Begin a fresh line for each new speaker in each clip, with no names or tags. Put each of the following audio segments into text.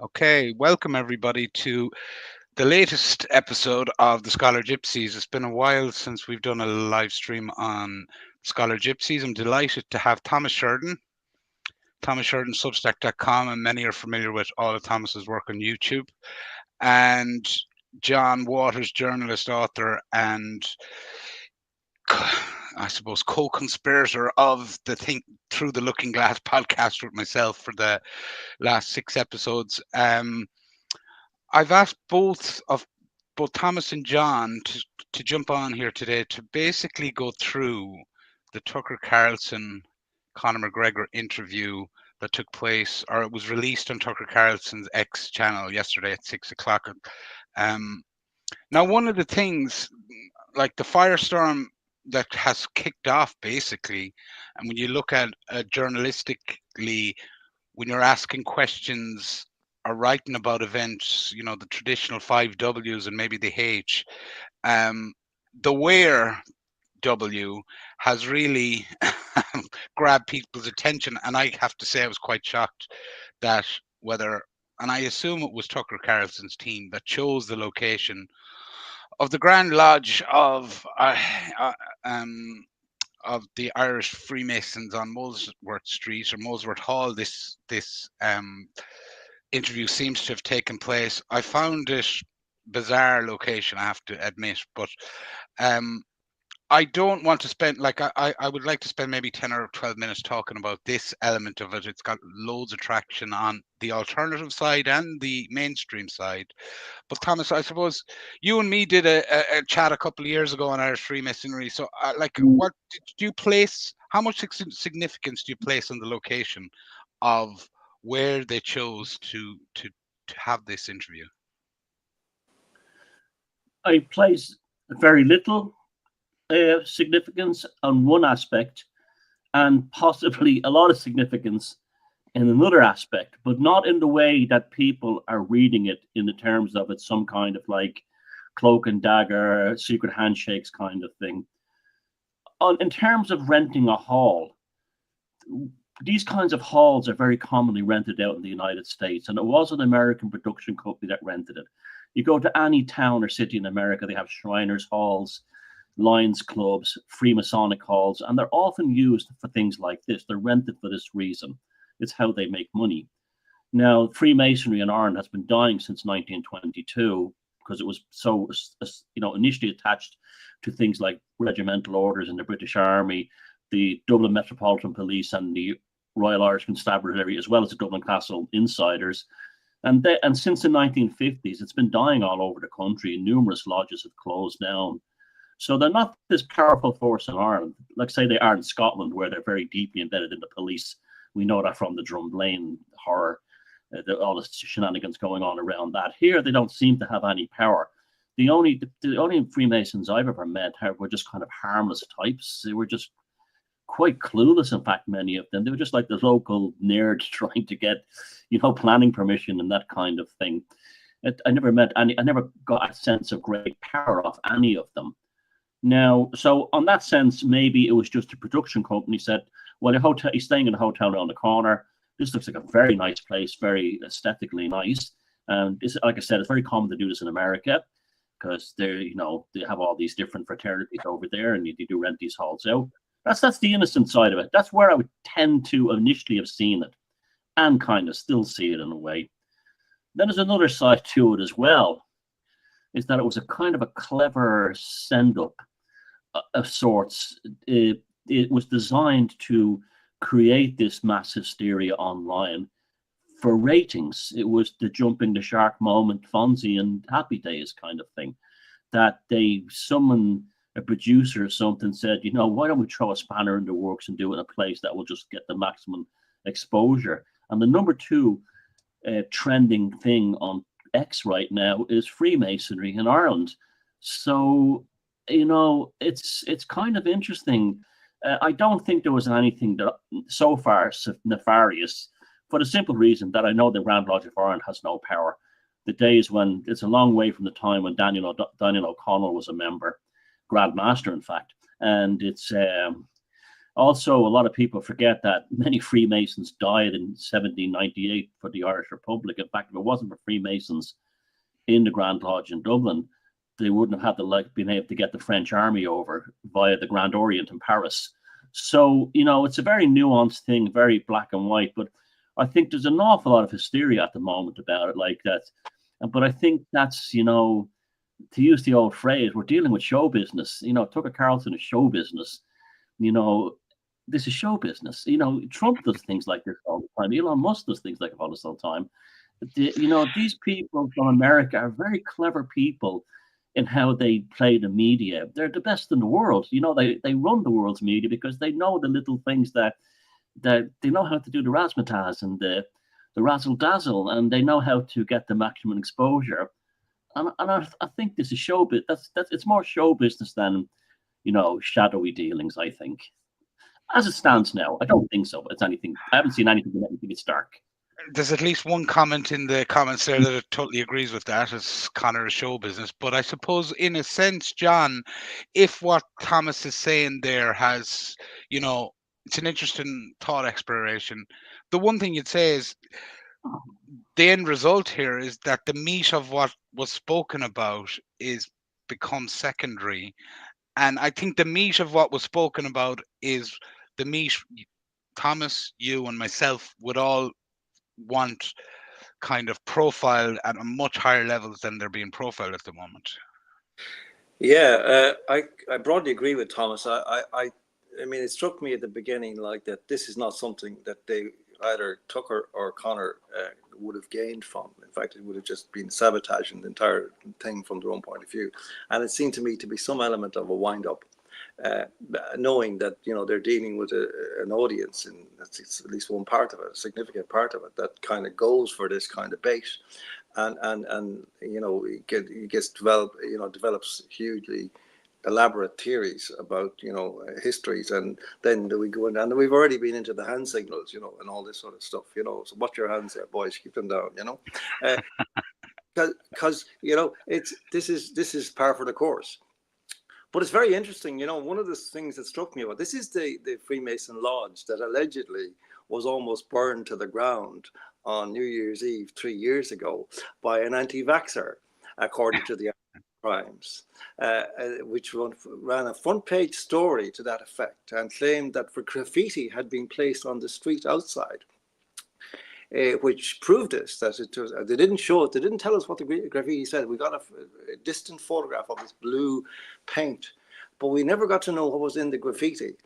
Okay, welcome everybody to the latest episode of the Scholar Gypsies. It's been a while since we've done a live stream on Scholar Gypsies. I'm delighted to have Thomas Sheridan, Substack.com, and many are familiar with all of Thomas's work on YouTube. And John Waters, journalist, author, and I suppose co-conspirator of the Think Through the Looking Glass podcast with myself for the last 6 episodes. I've asked both Thomas and John to jump on here today to basically go through the Tucker Carlson Conor McGregor interview that took place, or it was released on Tucker Carlson's X channel yesterday at 6 o'clock. Now, one of the things, like the firestorm that has kicked off basically, and when you look at journalistically, when you're asking questions or writing about events, the traditional 5 Ws and maybe the H, the where W has really grabbed people's attention. And I have to say, I was quite shocked that and I assume it was Tucker Carlson's team that chose the location of the Grand Lodge of the Irish Freemasons on Molesworth Street or Molesworth Hall. This interview seems to have taken place. I found it bizarre location, I have to admit, but I don't want to spend, I would like to spend maybe 10 or 12 minutes talking about this element of it. It's got loads of traction on the alternative side and the mainstream side. But Thomas, I suppose you and me did a chat a couple of years ago on Irish Freemasonry. So what did you place, how much significance do you place on the location of where they chose to have this interview?
I place very little significance on one aspect and possibly a lot of significance in another aspect, but not in the way that people are reading it in the terms of it's some kind of like cloak and dagger, secret handshakes kind of thing. In terms of renting a hall, these kinds of halls are very commonly rented out in the United States, and it was an American production company that rented it. You go to any town or city in America, they have Shriners Halls, Lions Clubs, Freemasonic halls, and they're often used for things like this. They're rented for this reason. It's how they make money. Now, Freemasonry in Ireland has been dying since 1922 because it was so, initially attached to things like regimental orders in the British Army, the Dublin Metropolitan Police, and the Royal Irish Constabulary, as well as the Dublin Castle Insiders. And since the 1950s, it's been dying all over the country. Numerous lodges have closed down. So they're not this powerful force in Ireland, like say they are in Scotland, where they're very deeply embedded in the police. We know that from the Drumlane horror, all the shenanigans going on around that. Here, they don't seem to have any power. The only Freemasons I've ever met were just kind of harmless types. They were just quite clueless, in fact, many of them. They were just like the local nerd trying to get, planning permission and that kind of thing. I never met any, I never got a sense of great power off any of them. Now, so on that sense, maybe it was just a production company said, well, he's staying in a hotel around the corner. This looks like a very nice place, very aesthetically nice. And like I said, it's very common to do this in America because they have all these different fraternities over there, and they do rent these halls out. That's the innocent side of it. That's where I would tend to initially have seen it, and kind of still see it in a way. Then there's another side to it as well, is that it was a kind of a clever send-up of sorts. It was designed to create this mass hysteria online for ratings. It was the jumping the shark moment, Fonzie and Happy Days kind of thing, that a producer or something said, why don't we throw a spanner in the works and do it in a place that will just get the maximum exposure? And the number two trending thing on X right now is Freemasonry in Ireland. So, it's kind of interesting. I don't think there was anything that so far nefarious, for the simple reason that I know the Grand Lodge of Ireland has no power. The days when it's a long way from the time when Daniel O'Connell was a member, Grand Master, in fact, and it's Also, a lot of people forget that many Freemasons died in 1798 for the Irish Republic. In fact, if it wasn't for Freemasons in the Grand Lodge in Dublin, they wouldn't have had been able to get the French army over via the Grand Orient in Paris. So, it's a very nuanced thing, very black and white. But I think there's an awful lot of hysteria at the moment about it like that. But I think that's, to use the old phrase, we're dealing with show business. Tucker Carlson is show business. This is show business. Trump does things like this all the time. Elon Musk does things like this all the time. These people from America are very clever people in how they play the media. They're the best in the world. They run the world's media because they know the little things that they know how to do the razzmatazz and the razzle dazzle, and they know how to get the maximum exposure. And I think this is show business. It's more show business than shadowy dealings, I think. As it stands now, I don't think so. It's anything. I haven't seen anything that makes me think it's dark.
There's at least one comment in the comments there that totally agrees with that. It's Conor is show business. But I suppose, in a sense, John, if what Thomas is saying there has, it's an interesting thought exploration. The one thing you'd say is the end result here is that the meat of what was spoken about becomes secondary. And I think the meat of what was spoken about is the meat Thomas, you, and myself would all want kind of profiled at a much higher levels than they're being profiled at the moment.
Yeah, I broadly agree with Thomas. I mean, it struck me at the beginning like that this is not something that they either Tucker or Conor would have gained from. In fact, it would have just been sabotaging the entire thing from their own point of view. And it seemed to me to be some element of a wind-up, knowing that they're dealing with an audience, and that's at least one part of it, a significant part of it, that kind of goes for this kind of bait, and it gets develops hugely elaborate theories about histories, and then we go in, and we've already been into the hand signals, and all this sort of stuff, so watch your hands there, boys, keep them down, because this is par for the course. But it's very interesting, one of the things that struck me about this is the Freemason Lodge that allegedly was almost burned to the ground on New Year's Eve 3 years ago by an anti-vaxxer, according to the Crimes, which ran a front page story to that effect and claimed that graffiti had been placed on the street outside, which proved this, that it was, they didn't show it, they didn't tell us what the graffiti said. We got a distant photograph of this blue paint, but we never got to know what was in the graffiti.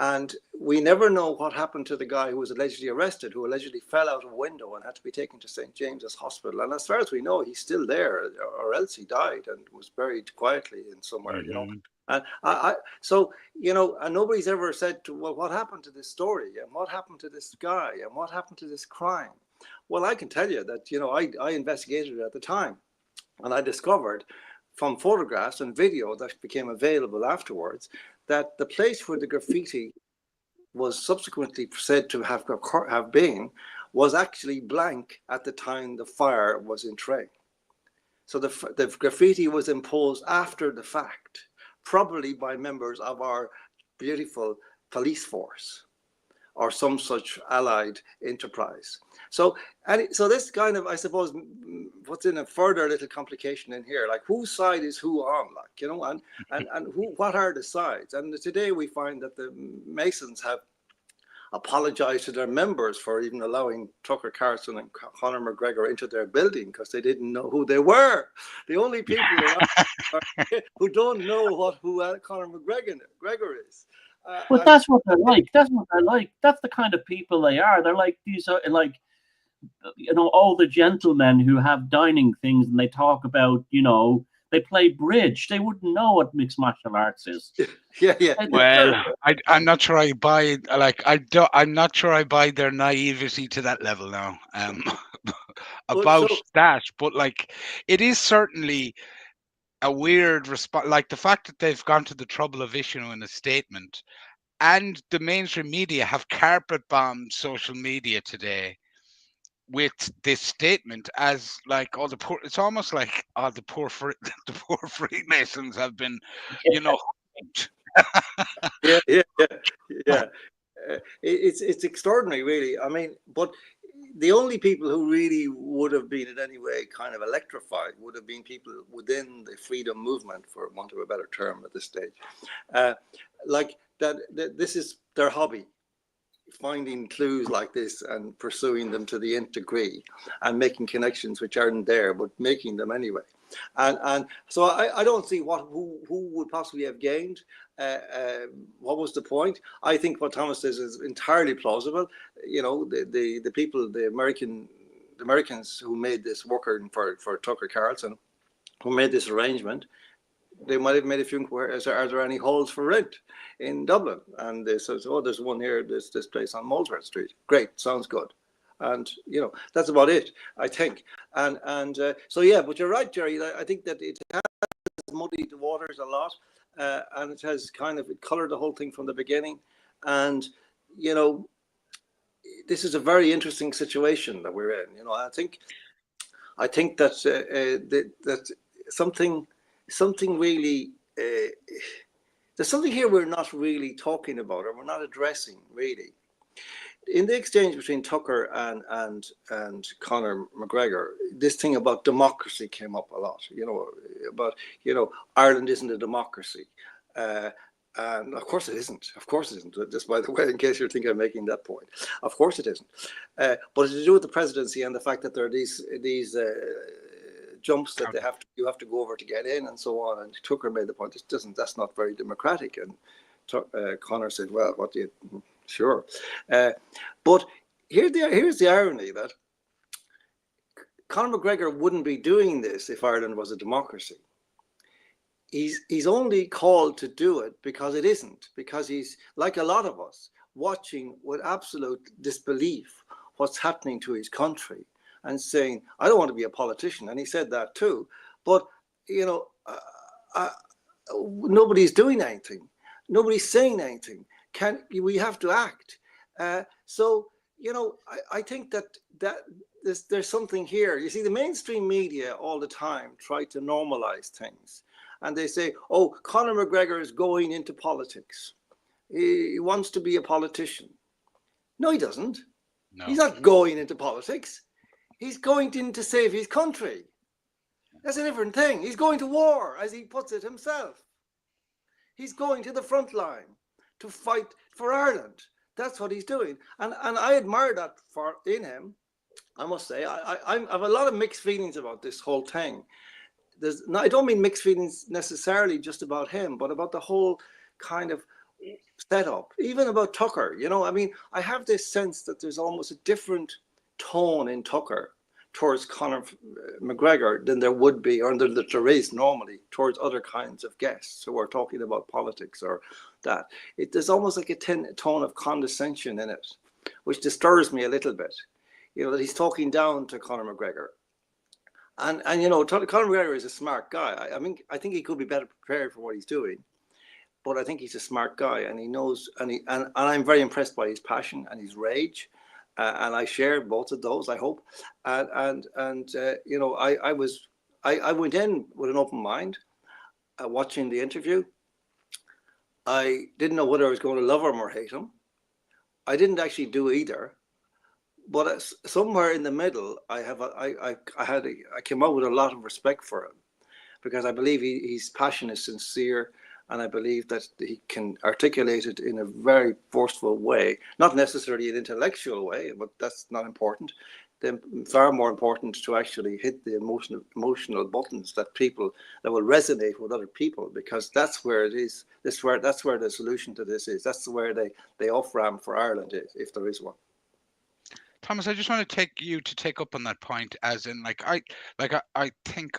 And we never know what happened to the guy who was allegedly arrested, who allegedly fell out of a window and had to be taken to St. James's Hospital. And as far as we know, he's still there, or else he died and was buried quietly in somewhere, And and nobody's ever said, well, what happened to this story? And what happened to this guy? And what happened to this crime? Well, I can tell you that, I investigated it at the time, and I discovered from photographs and video that became available afterwards that the place where the graffiti was subsequently said to have been was actually blank at the time the fire was in train. So the graffiti was imposed after the fact, probably by members of our beautiful police force or some such allied enterprise. So this kind of, I suppose, what's in a further little complication in here, like whose side is who on, and what are the sides? And today we find that the Masons have apologized to their members for even allowing Tucker Carlson and Conor McGregor into their building because they didn't know who they were. The only people who don't know who Conor McGregor is.
But that's what they're like. That's what they're like. That's the kind of people they are. They're like these, all the gentlemen who have dining things and they talk about, they play bridge. They wouldn't know what mixed martial arts is.
Yeah.
Well, I'm not sure I buy. I'm not sure I buy their naivety to that level now. About that, but it is certainly a weird response. Like the fact that they've gone to the trouble of issuing a statement, and the mainstream media have carpet bombed social media today with this statement as the poor. It's almost like the poor Freemasons have been,
Yeah, yeah, yeah. It's extraordinary, really. I mean, but the only people who really would have been in any way kind of electrified would have been people within the freedom movement, for want of a better term at this stage. Like that this is their hobby, finding clues like this and pursuing them to the nth degree and making connections which aren't there, but making them anyway. And so I don't see who would possibly have gained. What was the point? I think what Thomas says is entirely plausible. You know, the people, the Americans who made this working for Tucker Carlson, who made this arrangement, they might have made a few inquiries. Are there any halls for rent in Dublin? And they said, oh, there's one here, this place on Molesworth Street. Great, sounds good. And, you know, that's about it, I think. And so, yeah, but you're right, Gerry. I think that it has muddied the waters a lot. And it has kind of colored the whole thing from the beginning. And, you know, this is a very interesting situation that we're in. You know, I think that that something really there's something here we're not really talking about, or we're not addressing really. In the exchange between Tucker and Conor McGregor, this thing about democracy came up a lot. You know, about, you know, Ireland isn't a democracy. And of course it isn't. Of course it isn't. Just by the way, in case you're thinking of making that point, of course it isn't. But it's to do with the presidency and the fact that there are these jumps that you have to go over to get in and so on. And Tucker made the point, that's not very democratic. And Conor said, well, what do you? Sure. But here's the irony, that Conor McGregor wouldn't be doing this if Ireland was a democracy. He's only called to do it because it isn't, because he's, like a lot of us, watching with absolute disbelief what's happening to his country and saying, I don't want to be a politician. And he said that too. But, you know, nobody's doing anything. Nobody's saying anything. We have to act. So, you know, I think that there's something here. You see, the mainstream media all the time try to normalize things. And they say, oh, Conor McGregor is going into politics. He wants to be a politician. No, he doesn't. No. He's not going into politics. He's going in to save his country. That's a different thing. He's going to war, as he puts it himself. He's going to the front line to fight for Ireland. That's what he's doing. And I admire that in him. I must say, I have a lot of mixed feelings about this whole thing. I don't mean mixed feelings necessarily just about him, but about the whole kind of setup, even about Tucker. You know, I mean, I have this sense that there's almost a different tone in Tucker towards Conor McGregor than there would be, or that there is normally towards other kinds of guests who are talking about politics or that. There's almost like a tone of condescension in it, which disturbs me a little bit. You know, that he's talking down to Conor McGregor. And you know, Conor McGregor is a smart guy. I mean, I think he could be better prepared for what he's doing, but I think he's a smart guy, and he knows. And I'm very impressed by his passion and his rage, and I share both of those, I hope. And you know, I went in with an open mind, watching the interview. I didn't know whether I was going to love him or hate him. I didn't actually do either. But somewhere in the middle, I came out with a lot of respect for him, because I believe his passion is sincere, and I believe that he can articulate it in a very forceful way, not necessarily an intellectual way, but that's not important. Then far more important to actually hit the emotional buttons that will resonate with other people, because that's where it is. That's where the solution to this is. That's where the off-ramp for Ireland is, if there is one.
Thomas, I just want to take up on that point, as in, I think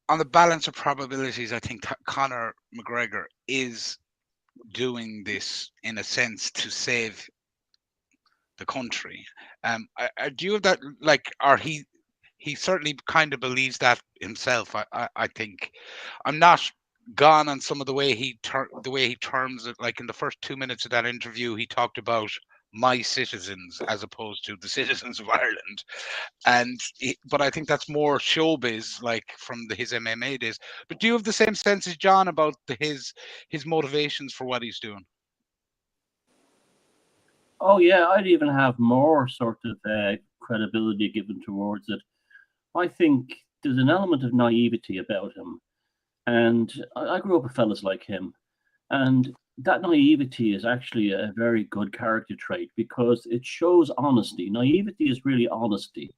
on the balance of probabilities, I think Conor McGregor is doing this in a sense to save the country. Do you have that, or he certainly kind of believes that himself. I think I'm not gone on some of the way he terms it. Like in the first 2 minutes of that interview, he talked about my citizens as opposed to the citizens of Ireland. And but I think that's more showbiz, like from his MMA days. But do you have the same sense as John about his motivations for what he's doing?
Oh yeah, I'd even have more sort of credibility given towards it. I think there's an element of naivety about him, and I grew up with fellas like him, and that naivety is actually a very good character trait because it shows honesty. Naivety is really honesty.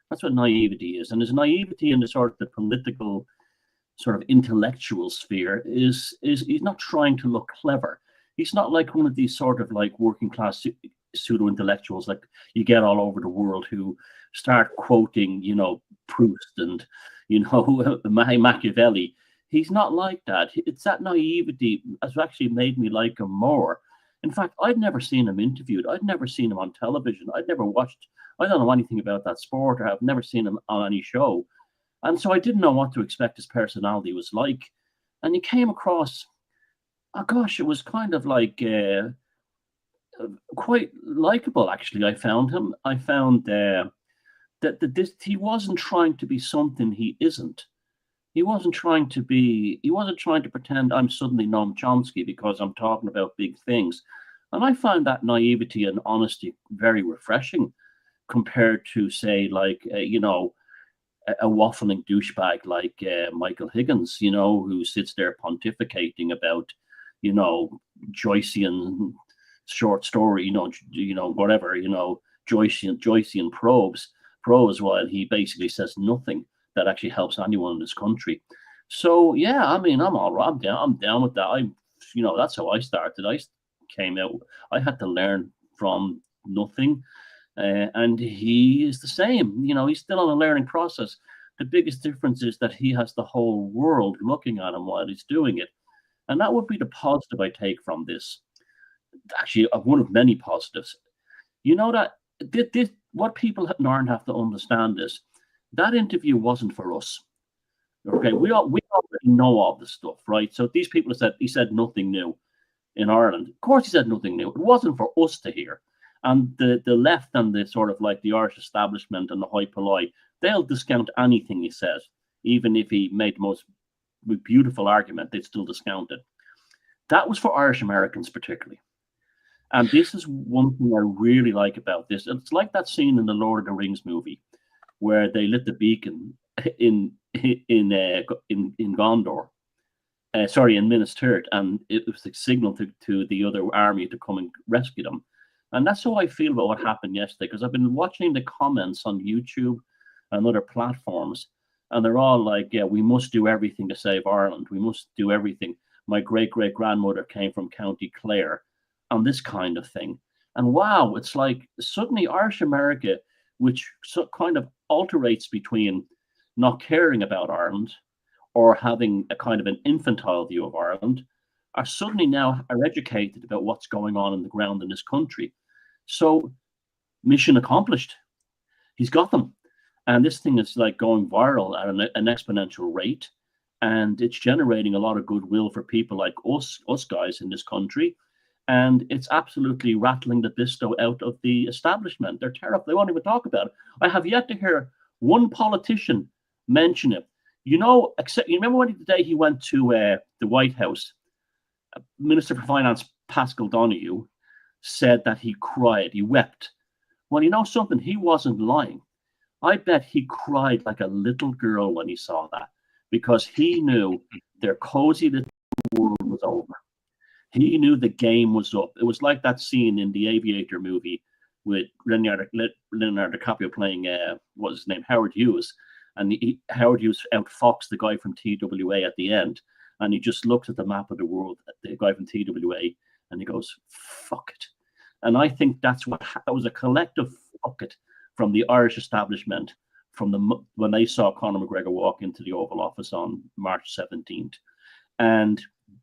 That's what naivety is, and there's naivety in the sort of the political, sort of intellectual sphere. Is he's not trying to look clever. He's not like one of these sort of like working class pseudo intellectuals like you get all over the world who start quoting, you know, Proust and, you know, Machiavelli. He's not like that. It's that naivety has actually made me like him more. In fact, I'd never seen him interviewed. I'd never seen him on television. I'd never watched, I don't know anything about that sport, or I've never seen him on any show. And so I didn't know what to expect his personality was like. And he came across, oh gosh, it was kind of like quite likable, actually. I found him. I found that he wasn't trying to be something he isn't. He wasn't trying to pretend I'm suddenly Noam Chomsky because I'm talking about big things. And I found that naivety and honesty very refreshing compared to, say, like, you know, a waffling douchebag like Michael Higgins, you know, who sits there pontificating about, you know, Joycean short story, you know, whatever, you know, Joycean prose, while he basically says nothing that actually helps anyone in this country. So yeah, I mean, I'm all right. I'm down with that. You know, that's how I started. I came out. I had to learn from nothing, and he is the same. You know, he's still on a learning process. The biggest difference is that he has the whole world looking at him while he's doing it, and that would be the positive I take from this. Actually, one of many positives. You know that this what people in Ireland have to understand is that interview wasn't for us. Okay, we already know all this stuff, right? So these people he said nothing new in Ireland. Of course, he said nothing new. It wasn't for us to hear. And the left and the sort of like the Irish establishment and the hoi polloi, they'll discount anything he says, even if he made the most beautiful argument, they'd still discount it. That was for Irish Americans particularly. And this is one thing I really like about this. It's like that scene in the Lord of the Rings movie where they lit the beacon in Gondor, in Minas Tirith, and it was the signal to the other army to come and rescue them. And that's how I feel about what happened yesterday, because I've been watching the comments on YouTube and other platforms, and they're all like, yeah, we must do everything to save Ireland. We must do everything. My great-great-grandmother came from County Clare, and this kind of thing. And wow, it's like suddenly Irish America, which kind of alterates between not caring about Ireland or having a kind of an infantile view of Ireland, are suddenly now educated about what's going on the ground in this country. So mission accomplished. He's got them. And this thing is like going viral at an exponential rate. And it's generating a lot of goodwill for people like us guys in this country. And it's absolutely rattling the Bisto out of the establishment. They're terrible. They won't even talk about it. I have yet to hear one politician mention it. You know, except you remember the day he went to the White House, Minister for Finance Pascal Donoghue said that he cried, he wept. Well, you know something, he wasn't lying. I bet he cried like a little girl when he saw that, because he knew their cozy little world was over. He knew the game was up. It was like that scene in the Aviator movie with Leonardo DiCaprio playing, what was his name, Howard Hughes. And Howard Hughes outfoxed the guy from TWA at the end. And he just looked at the map of the world, the guy from TWA, and he goes, fuck it. And I think that was a collective fuck it from the Irish establishment when they saw Conor McGregor walk into the Oval Office on March 17th. And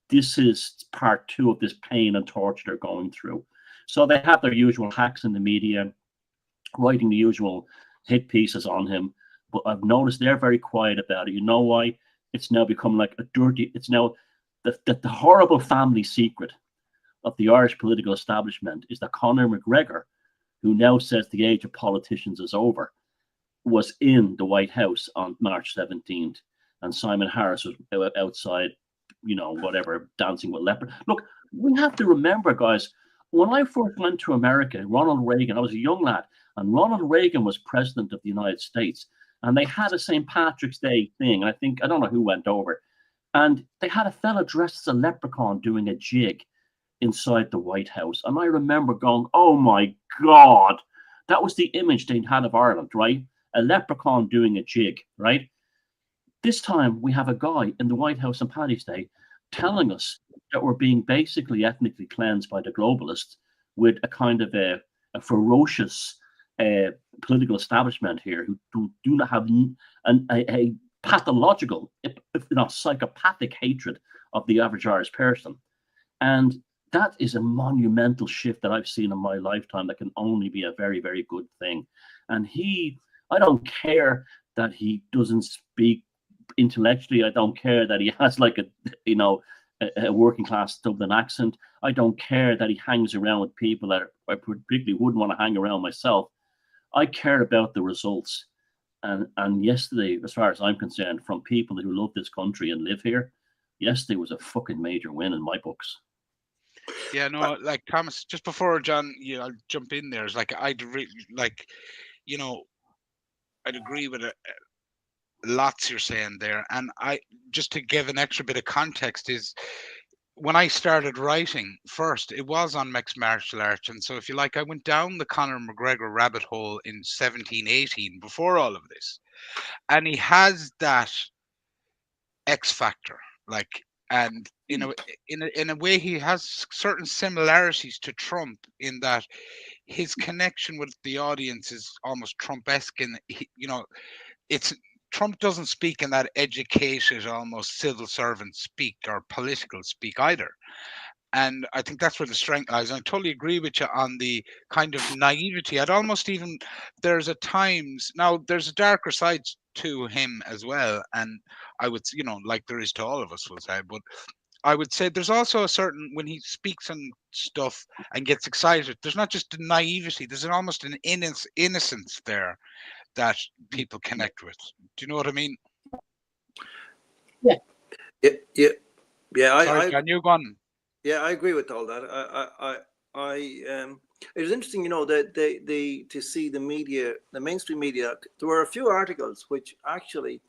this is part 2 of this pain and torture they're going through. So they have their usual hacks in the media, writing the usual hit pieces on him. But I've noticed they're very quiet about it. You know why? It's now become like it's now the horrible family secret of the Irish political establishment is that Conor McGregor, who now says the age of politicians is over, was in the White House on March 17th, and Simon Harris was outside, whatever, dancing with leopards. Look, we have to remember, guys, when I first went to America, Ronald Reagan, I was a young lad, and Ronald Reagan was president of the United States, and they had a St. Patrick's Day thing. I don't know who went over, and they had a fella dressed as a leprechaun doing a jig inside the White House. And I remember going, oh my God, that was the image they had of Ireland, right? A leprechaun doing a jig, right? This time we have a guy in the White House on Paddy's Day telling us that we're being basically ethnically cleansed by the globalists with a kind of a ferocious political establishment here who do not have a pathological, if not psychopathic hatred of the average Irish person. And that is a monumental shift that I've seen in my lifetime that can only be a very, very good thing. And I don't care that he doesn't speak intellectually. I don't care that he has like a working class Dublin accent. I don't care that he hangs around with people that I particularly wouldn't want to hang around myself. I care about the results. And yesterday, as far as I'm concerned, from people who love this country and live here, yesterday was a fucking major win in my books.
Yeah, no, like Thomas, just before John, I'll jump in there. It's like I'd agree with lots you're saying there, and I just to give an extra bit of context is when I started writing first, it was on mixed martial arts, and so if you like, I went down the Conor McGregor rabbit hole in 1718 before all of this, and he has that X factor, like. And in a way, he has certain similarities to Trump in that his connection with the audience is almost Trump-esque. And Trump doesn't speak in that educated, almost civil servant speak or political speak either. And I think that's where the strength lies. And I totally agree with you on the kind of naivety. I'd almost even, there's a darker side to him as well. And I would, like there is to all of us, we'll say, but I would say there's also a certain, when he speaks on stuff and gets excited, there's not just a naivety, there's almost an innocence there that people connect with. Do you know what I mean?
Yeah.
Sorry, John, you gone.
Yeah, I agree with all that. It was interesting, that to see the media, the mainstream media. There were a few articles which actually,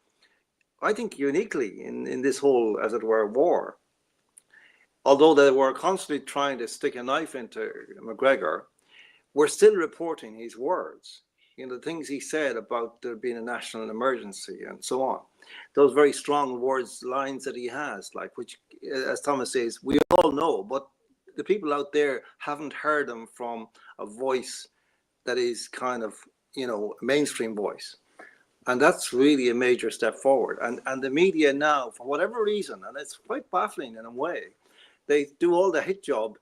I think, uniquely in this whole, as it were, war. Although they were constantly trying to stick a knife into McGregor, we're still reporting his words. The things he said about there being a national emergency and so on. Those very strong words, lines that he has, like, which, as Thomas says, we all know, but the people out there haven't heard them from a voice that is kind of, a mainstream voice. And that's really a major step forward. And the media now, for whatever reason, and it's quite baffling in a way, they do all the hit job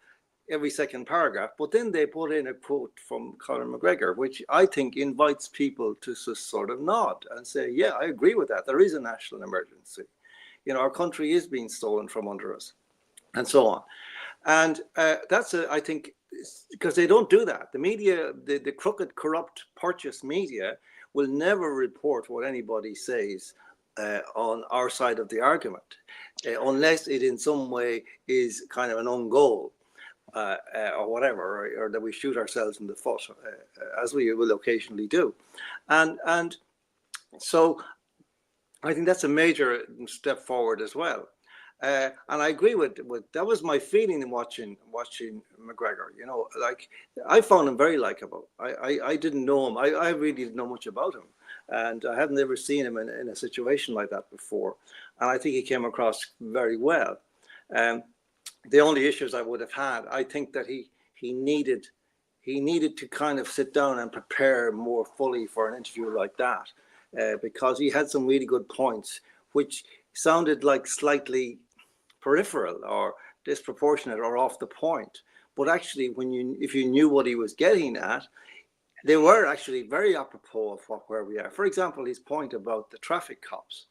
every second paragraph, but then they put in a quote from Conor McGregor, which I think invites people to sort of nod and say, yeah, I agree with that. There is a national emergency. Our country is being stolen from under us, and so on. And that's, I think, because they don't do that. The media, the crooked, corrupt, purchased media will never report what anybody says on our side of the argument, unless it in some way is kind of an own goal. Or whatever, or that we shoot ourselves in the foot, as we will occasionally do, and so I think that's a major step forward as well. And I agree with that. Was my feeling in watching McGregor. Like, I found him very likable. I didn't know him. I really didn't know much about him, and I have never seen him in a situation like that before. And I think he came across very well. The only issues I would have had, I think that he needed to kind of sit down and prepare more fully for an interview like that, because he had some really good points, which sounded like slightly peripheral or disproportionate or off the point. But actually, if you knew what he was getting at, they were actually very apropos of where we are. For example, his point about the traffic cops.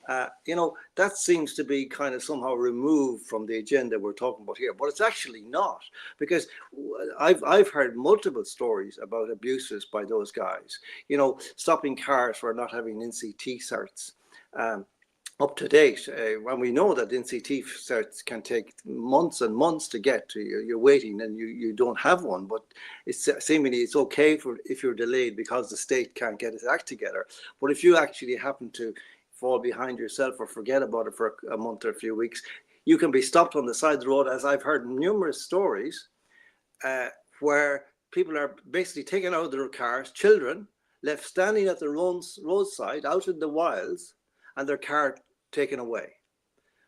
That seems to be kind of somehow removed from the agenda we're talking about here, but it's actually not, because I've heard multiple stories about abuses by those guys, stopping cars for not having NCT certs up to date, when we know that NCT certs can take months and months to get to. You're waiting and you don't have one, but it's seemingly it's okay if you're delayed because the state can't get its act together. But if you actually happen to fall behind yourself or forget about it for a month or a few weeks, you can be stopped on the side of the road, as I've heard numerous stories where people are basically taken out of their cars, children left standing at the roadside out in the wilds, and their car taken away.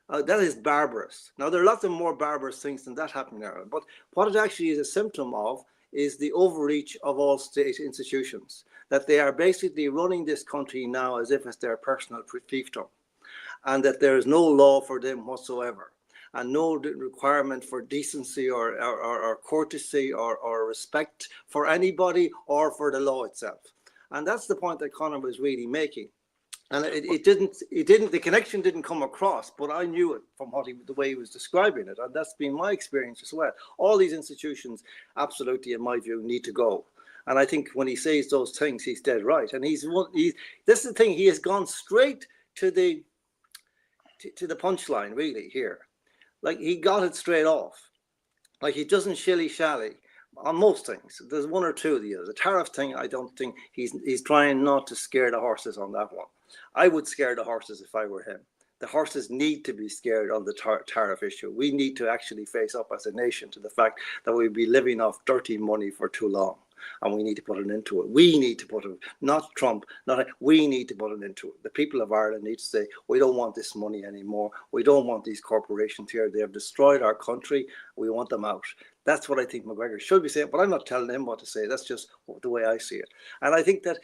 That is barbarous. Now, there are lots of more barbarous things than that happening in Ireland, but what it actually is a symptom of is the overreach of all state institutions, that they are basically running this country now as if it's their personal fiefdom, and that there is no law for them whatsoever, and no requirement for decency or courtesy or respect for anybody or for the law itself. And that's the point that Conor was really making. And the connection didn't come across, but I knew it from the way he was describing it. And that's been my experience as well. All these institutions, absolutely, in my view, need to go. And I think when he says those things, he's dead right. And this is the thing, he has gone straight to the punchline, really, here. Like, he got it straight off. Like, he doesn't shilly-shally on most things. There's one or two of the others. The tariff thing, I don't think he's trying not to scare the horses on that one. I would scare the horses if I were him. The horses need to be scared on the tariff issue. We need to actually face up as a nation to the fact that we'll be living off dirty money for too long. And we need to put an end to it. We need to put it, not Trump, we need to put an end to it. The people of Ireland need to say, we don't want this money anymore. We don't want these corporations here. They have destroyed our country. We want them out. That's what I think McGregor should be saying, but I'm not telling him what to say. That's just the way I see it. And I think that,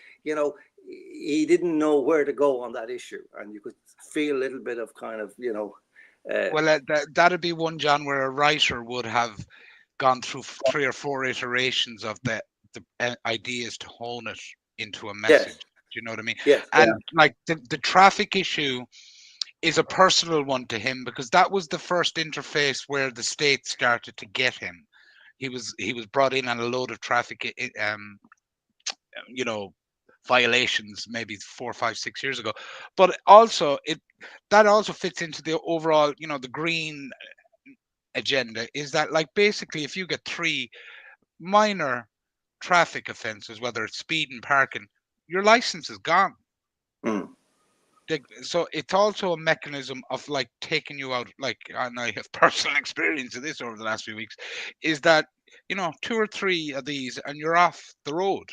he didn't know where to go on that issue. And you could feel a little bit of kind of,
well, that'd be one, John, where a writer would have gone through 3 or 4 iterations of the ideas to hone it into a message.
Yes.
Do you know what I mean?
Yes.
And like the traffic issue is a personal one to him, because that was the first interface where the state started to get him. He was brought in on a load of traffic, violations maybe 4, 5, 6 years ago. But also that also fits into the overall, the green agenda, is that, like, basically if you get 3 minor traffic offenses, whether it's speed and parking, your license is gone. So it's also a mechanism of, like, taking you out. Like, and I have personal experience of this over the last few weeks, is that 2 or 3 of these and you're off the road,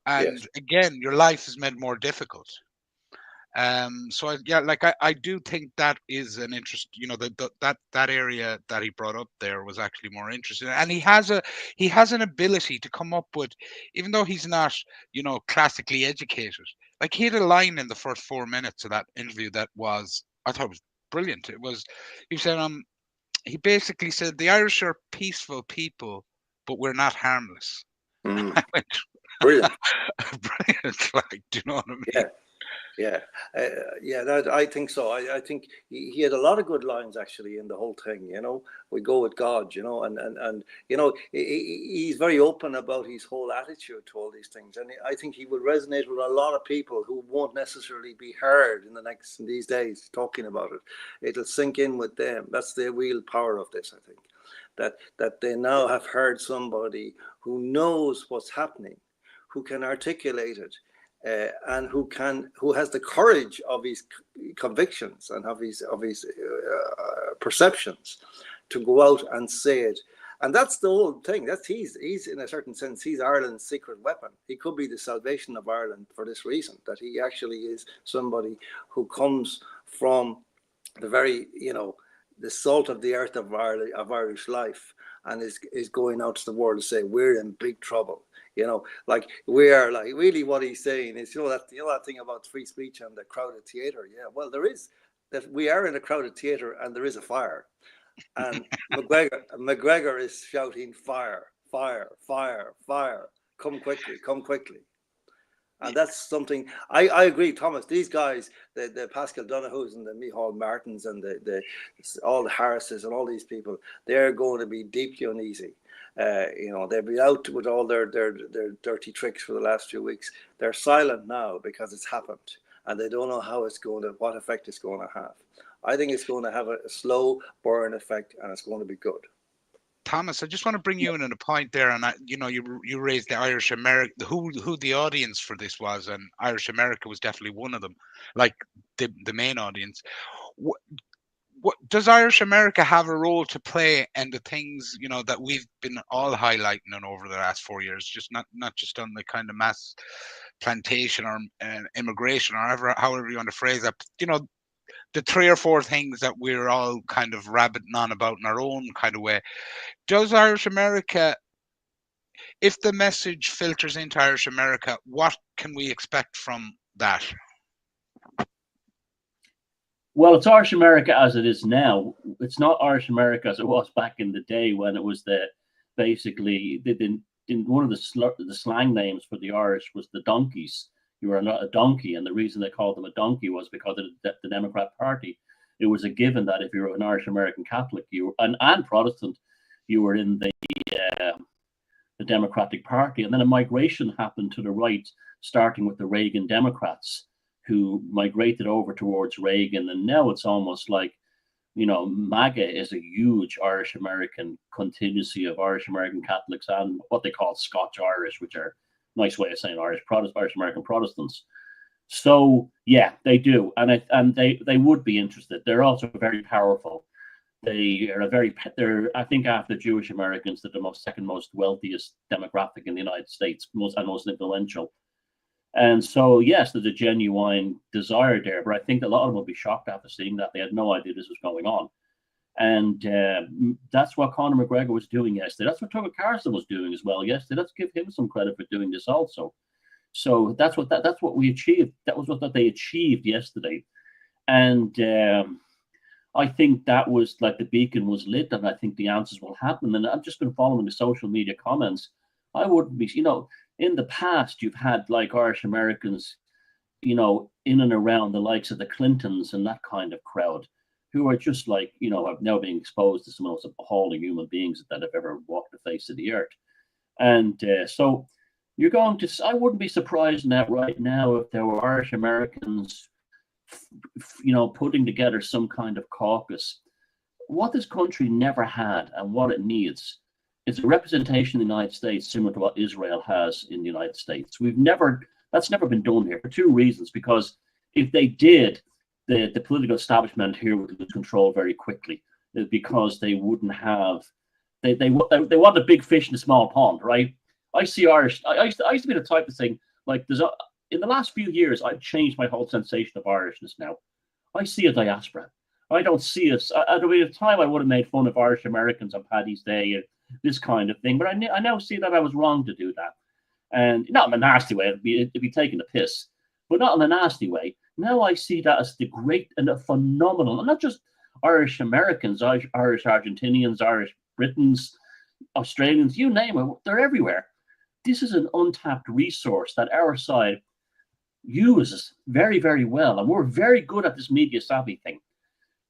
and
Yes.
again your life is made more difficult. So I do think that is an interest. That area that he brought up there was actually more interesting, and he has an ability to come up with, even though he's not classically educated. Like, he had a line in the first 4 minutes of that interview that I thought was brilliant. He said he basically said the Irish are peaceful people, but we're not harmless. I went,
Brilliant.
brilliant. Like, do you know what I mean?
Yeah. I think so. I think he had a lot of good lines actually in the whole thing. We go with God. And he's very open about his whole attitude to all these things, and I think he will resonate with a lot of people who won't necessarily be heard in these days talking about it. It'll sink in with them. That's the real power of this, I think, that they now have heard somebody who knows what's happening, who can articulate it, and who has the courage of his convictions and of his perceptions to go out and say it. And that's the whole thing. He's in a certain sense, he's Ireland's secret weapon. He could be the salvation of Ireland for this reason, that he actually is somebody who comes from the very, the salt of the earth of Irish life, and is going out to the world to say, we're in big trouble. Like, we are, like, really what he's saying is, that thing about free speech and the crowded theatre. Yeah, well, there is, that we are in a crowded theatre and there is a fire. And McGregor is shouting, fire, fire, fire, fire, come quickly, come quickly. And that's something I agree, Thomas. These guys, the Pascal Donahues and the Micheál Martins and all the Harrises and all these people, they're going to be deeply uneasy. They've been out with all their dirty tricks for the last few weeks. They're silent now because it's happened, and they don't know what effect it's going to have. I think it's going to have a slow burn effect, and it's going to be good.
Thomas, I just want to bring you in on a point there, and you raised the Irish America, who the audience for this was, and Irish America was definitely one of them, like the main audience. What does Irish America have a role to play in the things that we've been all highlighting on over the last 4 years, just not just on the kind of mass plantation or immigration or however you want to phrase that, the 3 or 4 things that we're all kind of rabbiting on about in our own kind of way. Does Irish America, if the message filters into Irish America, what can we expect from that?
Well, it's Irish America as it is now. It's not Irish America as it was back in the day when it was one of the slang names for the Irish was the donkeys. You were not a donkey, and the reason they called them a donkey was because of the Democrat Party. It was a given that if you were an Irish American Catholic, and Protestant, you were in the Democratic Party. And then a migration happened to the right, starting with the Reagan Democrats, who migrated over towards Reagan. And now it's almost like, MAGA is a huge Irish American contingency of Irish American Catholics and what they call Scotch Irish, which are a nice way of saying Irish American Protestants. So yeah, they do, and they would be interested. They're also very powerful. They're I think after Jewish Americans, they're the second most wealthiest demographic in the United States, most influential. And so, yes, there's a genuine desire there, but I think a lot of them will be shocked after seeing that. They had no idea this was going on. And that's what Conor McGregor was doing yesterday. That's what Tucker Carlson was doing as well yesterday. Let's give him some credit for doing this also. So that's what we achieved. That was what they achieved yesterday. And I think that was like the beacon was lit, and I think the answers will happen. And I've just been following the social media comments. I wouldn't be, in the past, you've had like Irish Americans, in and around the likes of the Clintons and that kind of crowd, who are just like, have now been exposed to some of the most appalling human beings that have ever walked the face of the earth. And so you're going to, I wouldn't be surprised in that right now if there were Irish Americans, putting together some kind of caucus. What this country never had and what it needs is a representation in the United States similar to what Israel has in the United States. That's never been done here for 2 reasons. Because if they did, the political establishment here would lose control very quickly, because they wouldn't have, they want a big fish in a small pond, right? I see Irish. I used to be the type of thing like in the last few years, I've changed my whole sensation of Irishness now. I see a diaspora. I don't see us. At a time, I would have made fun of Irish Americans on Paddy's Day and this kind of thing, but I now see that I was wrong to do that, and not in a nasty way. It'd be taking a piss, but not in a nasty way. Now I see that as the great and the phenomenal, and not just Irish Americans, Irish Argentinians, Irish Britons, Australians, you name it, they're everywhere. This is an untapped resource that our side uses very, very well, and we're very good at this media savvy thing.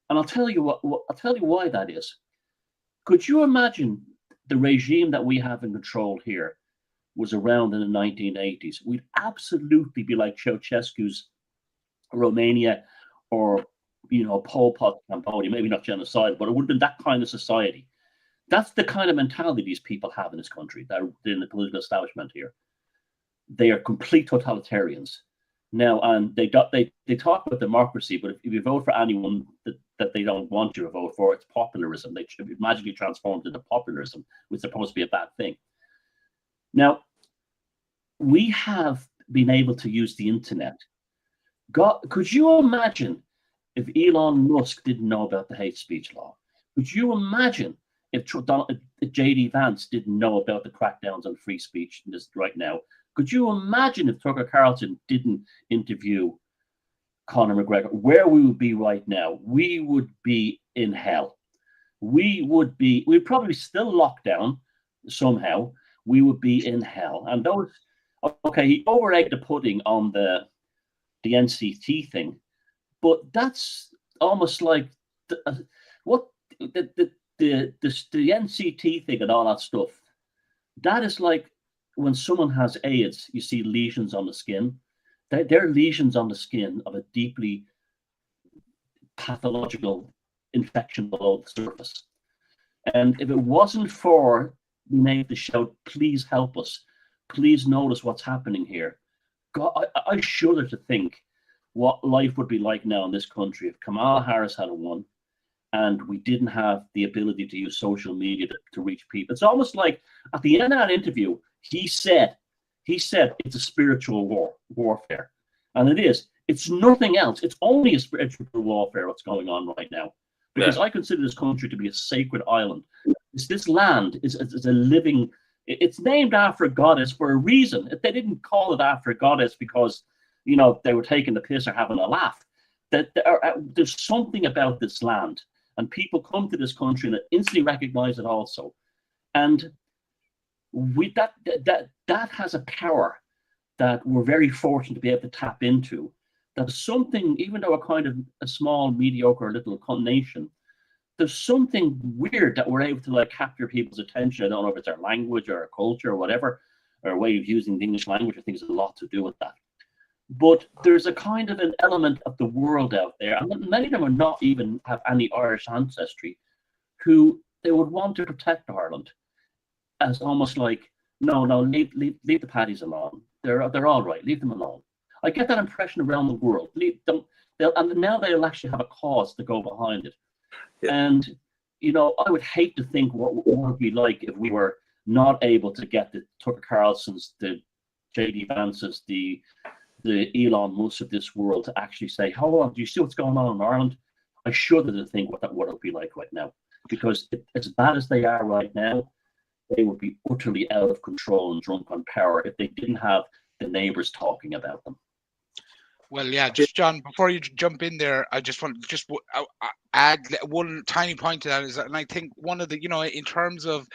And I'll tell you why that is. Could you imagine the regime that we have in control here was around in the 1980s? We'd absolutely be like Ceausescu's Romania, or Pol Pot Cambodia. Maybe not genocide, but it would have been that kind of society. That's the kind of mentality these people have in this country, that are in the political establishment here. They are complete totalitarians. Now, and they talk about democracy, but if you vote for anyone that they don't want you to vote for, it's populism. They should be magically transformed into populism, which is supposed to be a bad thing. Now, we have been able to use the internet. Could you imagine if Elon Musk didn't know about the hate speech law? Could you imagine if J.D. Vance didn't know about the crackdowns on free speech right now? Could you imagine if Tucker Carlson didn't interview Conor McGregor, where we would be right now? We would be in hell. We'd probably still locked down somehow. We would be in hell. And Okay, he over-egged the pudding on the NCT thing, but that's almost like the NCT thing and all that stuff. That is like when someone has AIDS, you see lesions on the skin. They're lesions on the skin of a deeply pathological infection below the surface. And if it wasn't for being able to shout, please help us, please notice what's happening here, God, I shudder to think what life would be like now in this country if Kamala Harris had won and we didn't have the ability to use social media to reach people. It's almost like at the end of that interview, he said it's a spiritual warfare. And it is. It's nothing else. It's only a spiritual warfare what's going on right now. Because I consider this country to be a sacred island. This land is a living, it's named after a goddess for a reason. They didn't call it after a goddess because, you know, they were taking the piss or having a laugh. There's something about this land. And people come to this country and instantly recognize it also. And that has a power that we're very fortunate to be able to tap into. That is something, even though we're kind of a small, mediocre little nation, there's something weird that we're able to like capture people's attention. I don't know if it's our language or our culture or whatever, or a way of using the English language. I think it's a lot to do with that. But there's a kind of an element of the world out there, and many of them are not even have any Irish ancestry, who they would want to protect Ireland, as almost like, no, leave the Paddies alone. They're all right. Leave them alone. I get that impression around the world. Leave them, and now they'll actually have a cause to go behind it. Yeah. And you know, I would hate to think what it would be like if we were not able to get the Tucker Carlsons, the J.D. Vances, the Elon Musk of this world to actually say, hold on, do you see what's going on in Ireland? I shudder to think what it would be like right now. Because as bad as they are right now, they would be utterly out of control and drunk on power if they didn't have the neighbors talking about them.
Well, yeah, just John, before you jump in there, I just want to add one tiny point to that is, and I think one of the, you know, in terms of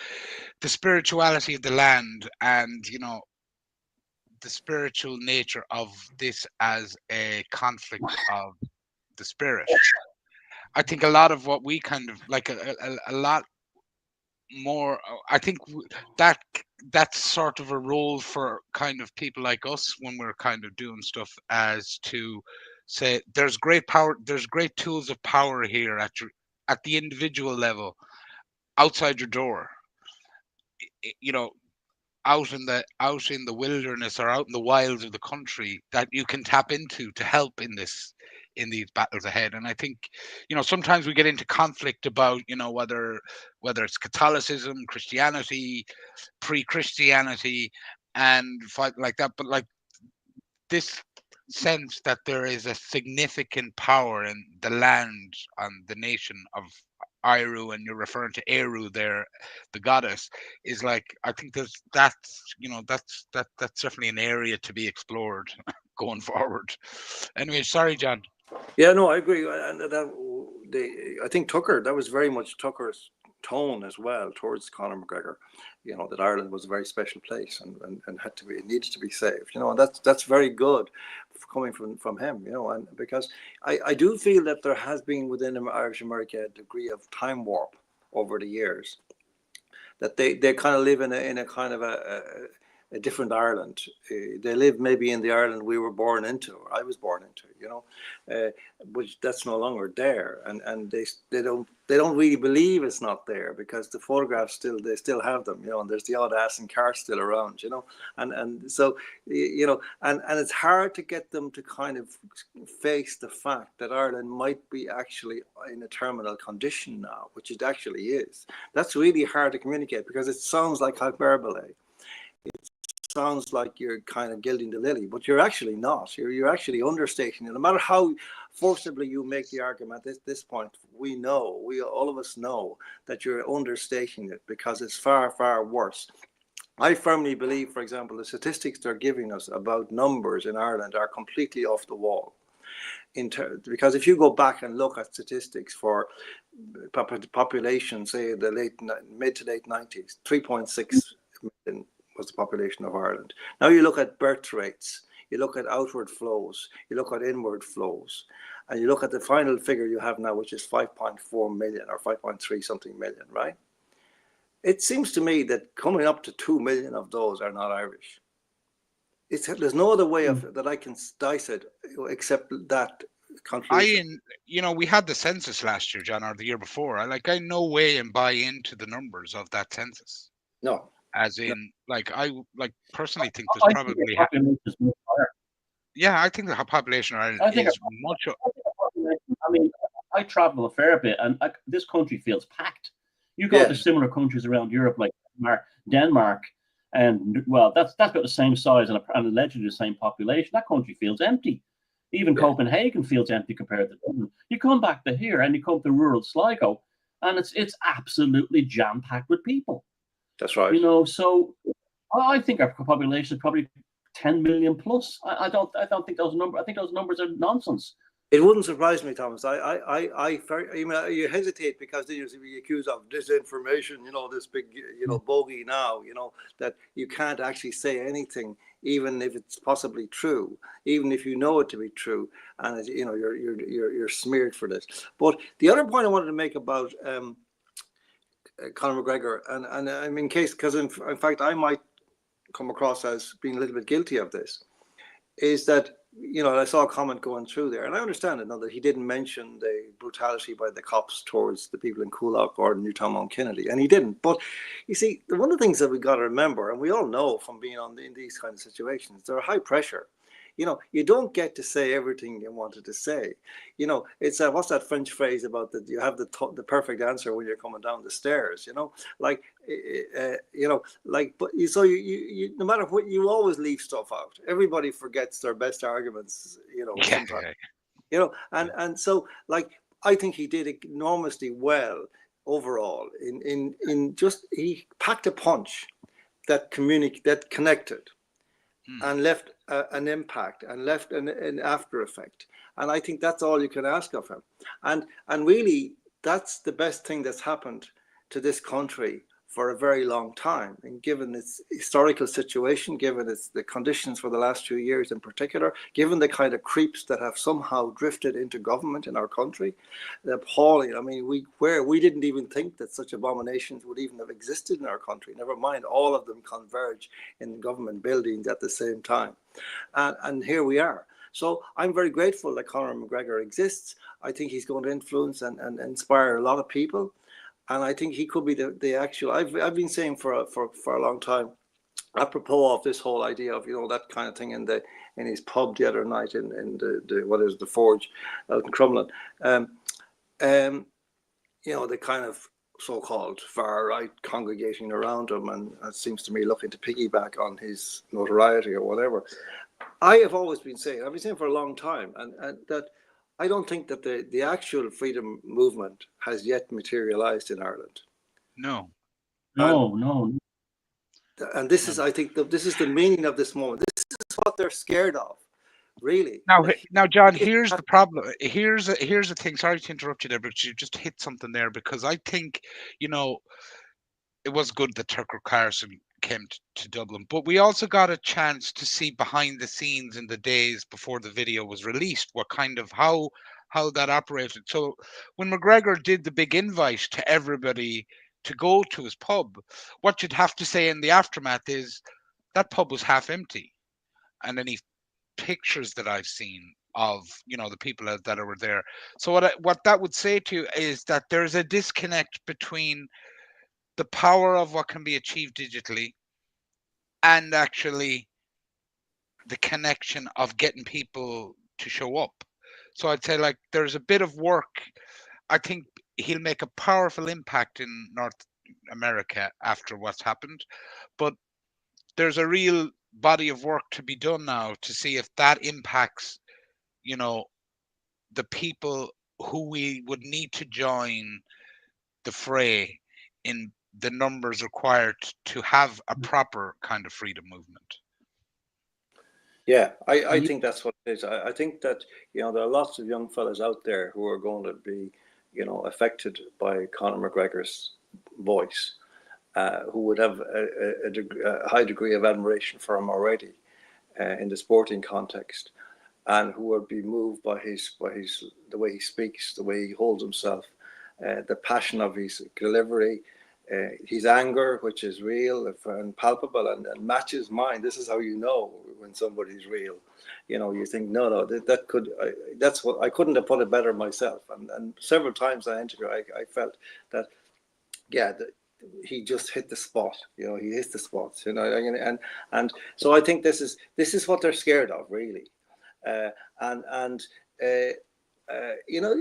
the spirituality of the land and, you know, the spiritual nature of this as a conflict of the spirit, I think a lot of what we kind of like a lot more, I think that's sort of a role for kind of people like us when we're kind of doing stuff, as to say there's great power, there's great tools of power here at the individual level, outside your door, you know, out in the wilderness or out in the wilds of the country, that you can tap into to help in these battles ahead. And I think, you know, sometimes we get into conflict about, you know, whether it's Catholicism, Christianity, pre-Christianity, and fight like that. But like this sense that there is a significant power in the land and the nation of Iru, and you're referring to Eru there, the goddess, is like, I think that's definitely an area to be explored going forward. Anyway, sorry, John.
Yeah, no, I agree. And I think Tucker, that was very much Tucker's tone as well towards Conor McGregor, you know, that Ireland was a very special place and needed to be saved, you know, and that's very good coming from him, you know, and because I do feel that there has been within Irish America a degree of time warp over the years, that they kind of live in a kind of a different Ireland. They live maybe in the Ireland we were born into, or I was born into, you know, which that's no longer there, and they don't really believe it's not there, because the photographs they still have them, you know, and there's the odd ass and car still around, you know, and so, you know, and it's hard to get them to kind of face the fact that Ireland might be actually in a terminal condition now, which it actually is. That's really hard to communicate, because it sounds like hyperbole. It sounds like you're kind of gilding the lily, but you're actually not. You're actually understating it. No matter how forcibly you make the argument at this point, all of us know that you're understating it, because it's far, far worse. I firmly believe, for example, the statistics they're giving us about numbers in Ireland are completely off the wall. Because if you go back and look at statistics for population, say the mid to late 90s, 3.6 million was the population of Ireland. Now you look at birth rates, you look at outward flows, you look at inward flows, and you look at the final figure you have now, which is 5.4 million or 5.3 something million, right? It seems to me that coming up to 2 million of those are not Irish. There's no other way of that I can dice it except that conclusion.
We had the census last year, John, or the year before. I no way and buy into the numbers of that census.
No.
As in, I personally think there's
I
probably.
think the population is much higher.
Yeah, I think the population of Ireland is much.
I mean, I travel a fair bit, and this country feels packed. You go to similar countries around Europe, like Denmark, and well, that's got the same size and allegedly the same population. That country feels empty. Even Copenhagen feels empty compared to Dublin. You come back to here, and you come to rural Sligo, and it's absolutely jam packed with people.
That's right.
So I think our population is probably 10 million plus. I don't think those numbers. I think those numbers are nonsense.
It wouldn't surprise me, Thomas. You hesitate because then you'll be accused of disinformation. This big, bogey now. That you can't actually say anything, even if it's possibly true, even if you know it to be true, and you're smeared for this. But the other point I wanted to make about Conor McGregor, and I mean, because in fact I might come across as being a little bit guilty of this, is that I saw a comment going through there, and I understand it now that he didn't mention the brutality by the cops towards the people in Coolock or Newtown Mount Kennedy, and he didn't. But you see, one of the things that we got to remember, and we all know from being in these kind of situations, they're high pressure. You don't get to say everything you wanted to say. It's what's that French phrase about that you have the perfect answer when you're coming down the stairs. But so you no matter what, you always leave stuff out. Everybody forgets their best arguments. Sometimes. And so I think he did enormously well overall. In just he packed a punch that connected. And left an impact and left an after effect. And I think that's all you can ask of him. And really, that's the best thing that's happened to this country for a very long time. And given its historical situation, given the conditions for the last 2 years in particular, given the kind of creeps that have somehow drifted into government in our country, appalling. I mean, we didn't even think that such abominations would even have existed in our country. Never mind, all of them converge in government buildings at the same time. And here we are. So I'm very grateful that Conor McGregor exists. I think he's going to influence and inspire a lot of people. And I think he could be the actual. I've been saying for a long time, apropos of this whole idea of that kind of thing in his pub the other night in the Forge out in Crumlin, the kind of so-called far right congregating around him, and it seems to me looking to piggyback on his notoriety or whatever. I have always been saying, I've been saying for a long time, and that. I don't think that the actual freedom movement has yet materialized in Ireland.
No.
And this is, I think, this is the meaning of this moment. This is what they're scared of, really.
Now, John, here's the problem. Here's the thing. Sorry to interrupt you there, but you just hit something there, because I think, it was good that Tucker Carlson came to Dublin, but we also got a chance to see behind the scenes in the days before the video was released what kind of how that operated. So when McGregor did the big invite to everybody to go to his pub, what you'd have to say in the aftermath is that pub was half empty. And any pictures that I've seen of the people that were there, so what that would say to you is that there's a disconnect between the power of what can be achieved digitally and actually the connection of getting people to show up. So I'd say there's a bit of work. I think he'll make a powerful impact in North America after what's happened, but there's a real body of work to be done now to see if that impacts, the people who we would need to join the fray in the numbers required to have a proper kind of freedom movement.
Yeah, I think that's what it is. I think that, there are lots of young fellas out there who are going to be, affected by Conor McGregor's voice. who would have a high degree of admiration for him already in the sporting context, and who would be moved by the way he speaks, the way he holds himself, the passion of his delivery, his anger, which is real and palpable and matches mine. This is how you know when somebody's real. You know, you think, no, that's what I couldn't have put it better myself. And several times I interviewed, I felt that, yeah, he just hit the spot. You know, he hits the spots. You know, and so I think this is what they're scared of, really. You know,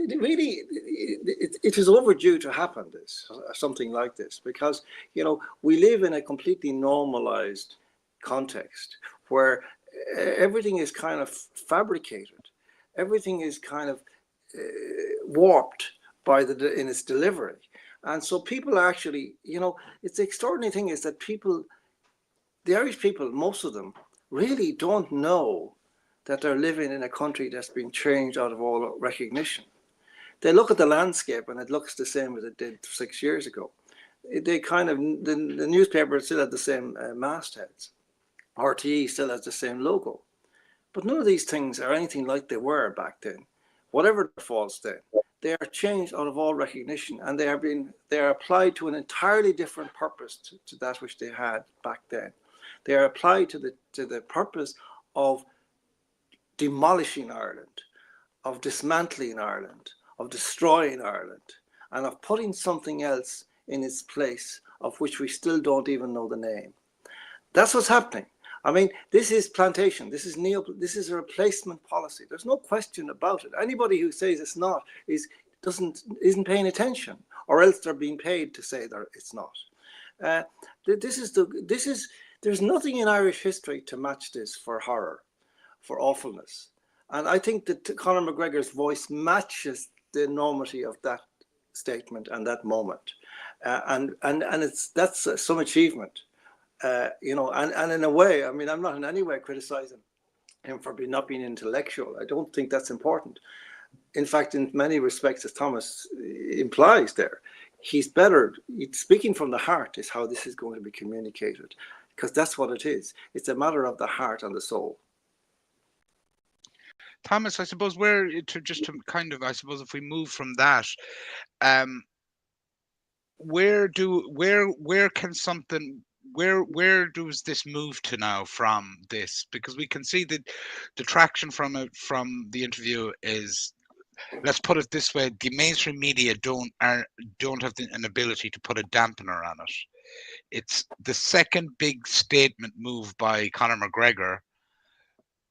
it is overdue to happen, something like this, because, you know, we live in a completely normalized context where everything is kind of fabricated, everything is kind of warped in its delivery, and so people are actually, you know, it's the extraordinary thing is that the Irish people, most of them, really don't know that they're living in a country that's been changed out of all recognition. They look at the landscape and it looks the same as it did 6 years ago. They kind of, the newspaper still had the same mastheads. RTE still has the same logo. But none of these things are anything like they were back then. Whatever the faults then, they are changed out of all recognition, and they are applied to an entirely different purpose to that which they had back then. They are applied to the purpose of demolishing Ireland, of dismantling Ireland, of destroying Ireland, and of putting something else in its place of which we still don't even know the name. That's what's happening. I mean, this is plantation. This is a replacement policy. There's no question about it. Anybody who says it's not isn't paying attention, or else they're being paid to say that it's not. There's nothing in Irish history to match this for horror, for awfulness. And I think that Conor McGregor's voice matches the enormity of that statement and that moment. And that's some achievement, you know, and in a way, I mean, I'm not in any way criticizing him for not being intellectual. I don't think that's important. In fact, in many respects, as Thomas implies there, he's better. Speaking from the heart is how this is going to be communicated, because that's what it is. It's a matter of the heart and the soul.
Thomas, I suppose if we move from that, where does this move to now from this? Because we can see that the traction from the interview is, let's put it this way, the mainstream media don't have an ability to put a dampener on it. It's the second big statement move by Conor McGregor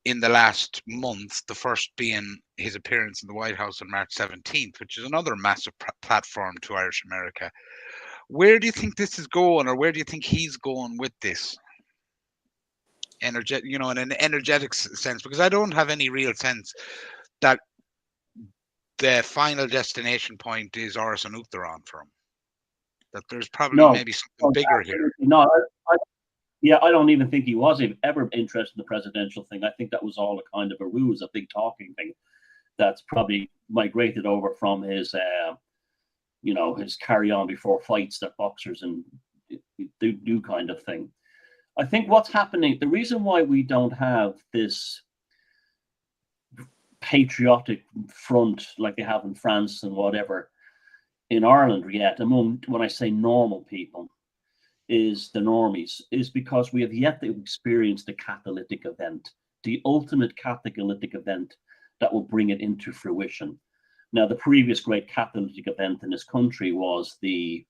in the last month, the first being his appearance in the White House on March 17th, which is another massive platform to Irish America. Where do you think this is going, or where do you think he's going with this? In an energetic sense, because I don't have any real sense that the final destination point is Áras an Uachtaráin for him. That there's probably maybe something bigger here.
No, I don't even think he was ever interested in the presidential thing. I think that was all a kind of a ruse, a big talking thing that's probably migrated over from his, his carry on before fights that boxers and do kind of thing. I think what's happening, the reason why we don't have this patriotic front like they have in France and whatever in Ireland yet, among, when I say normal people, is the normies, is because we have yet to experience the catalytic event, the ultimate catalytic event that will bring it into fruition. Now, the previous great catalytic event in this country was the